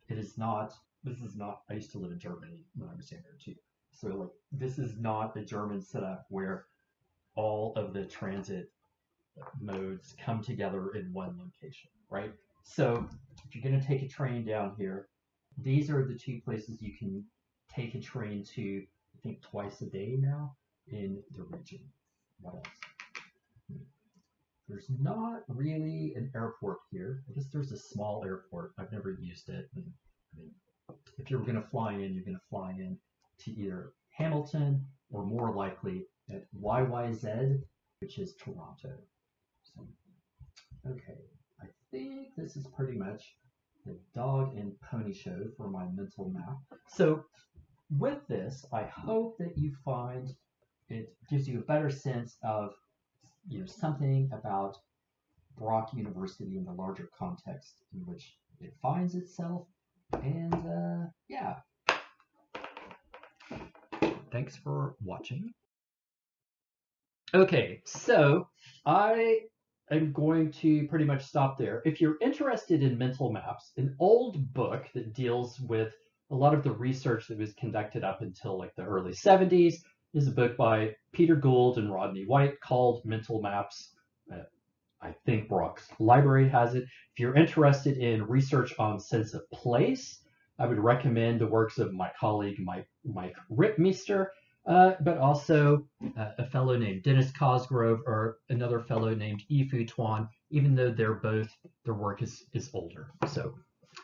[SPEAKER 1] it is not, this is not, I used to live in Germany when I was younger too, so like this is not a German setup where all of the transit modes come together in one location, right? So if you're going to take a train down here, these are the 2 places you can take a train to, I think twice a day now in the region. What else? There's not really an airport here. I guess there's a small airport. I've never used it. And, I mean, if you're going to fly in, you're going to fly in to either Hamilton or more likely at YYZ, which is Toronto. So, okay, I think this is pretty much the dog and pony show for my mental map. So with this, I hope that you find it gives you a better sense of, you know, something about Brock University in the larger context in which it finds itself. And yeah, thanks for watching. Okay, so I am going to pretty much stop there. If you're interested in mental maps, an old book that deals with a lot of the research that was conducted up until like the early 70s is a book by Peter Gould and Rodney White called Mental Maps. I think Brock's library has it. If you're interested in research on sense of place, I would recommend the works of my colleague Mike Ripmeister, but also a fellow named Dennis Cosgrove or another fellow named Yifu Tuan, even though their work is older. So,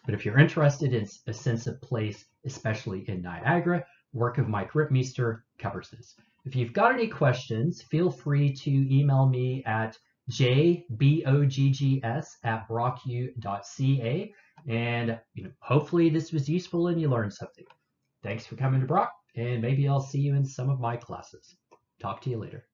[SPEAKER 1] but if you're interested in a sense of place, especially in Niagara, work of Mike Ripmeister covers this. If you've got any questions, feel free to email me at jboggs@brocku.ca, and hopefully this was useful and you learned something. Thanks for coming to Brock, and maybe I'll see you in some of my classes. Talk to you later.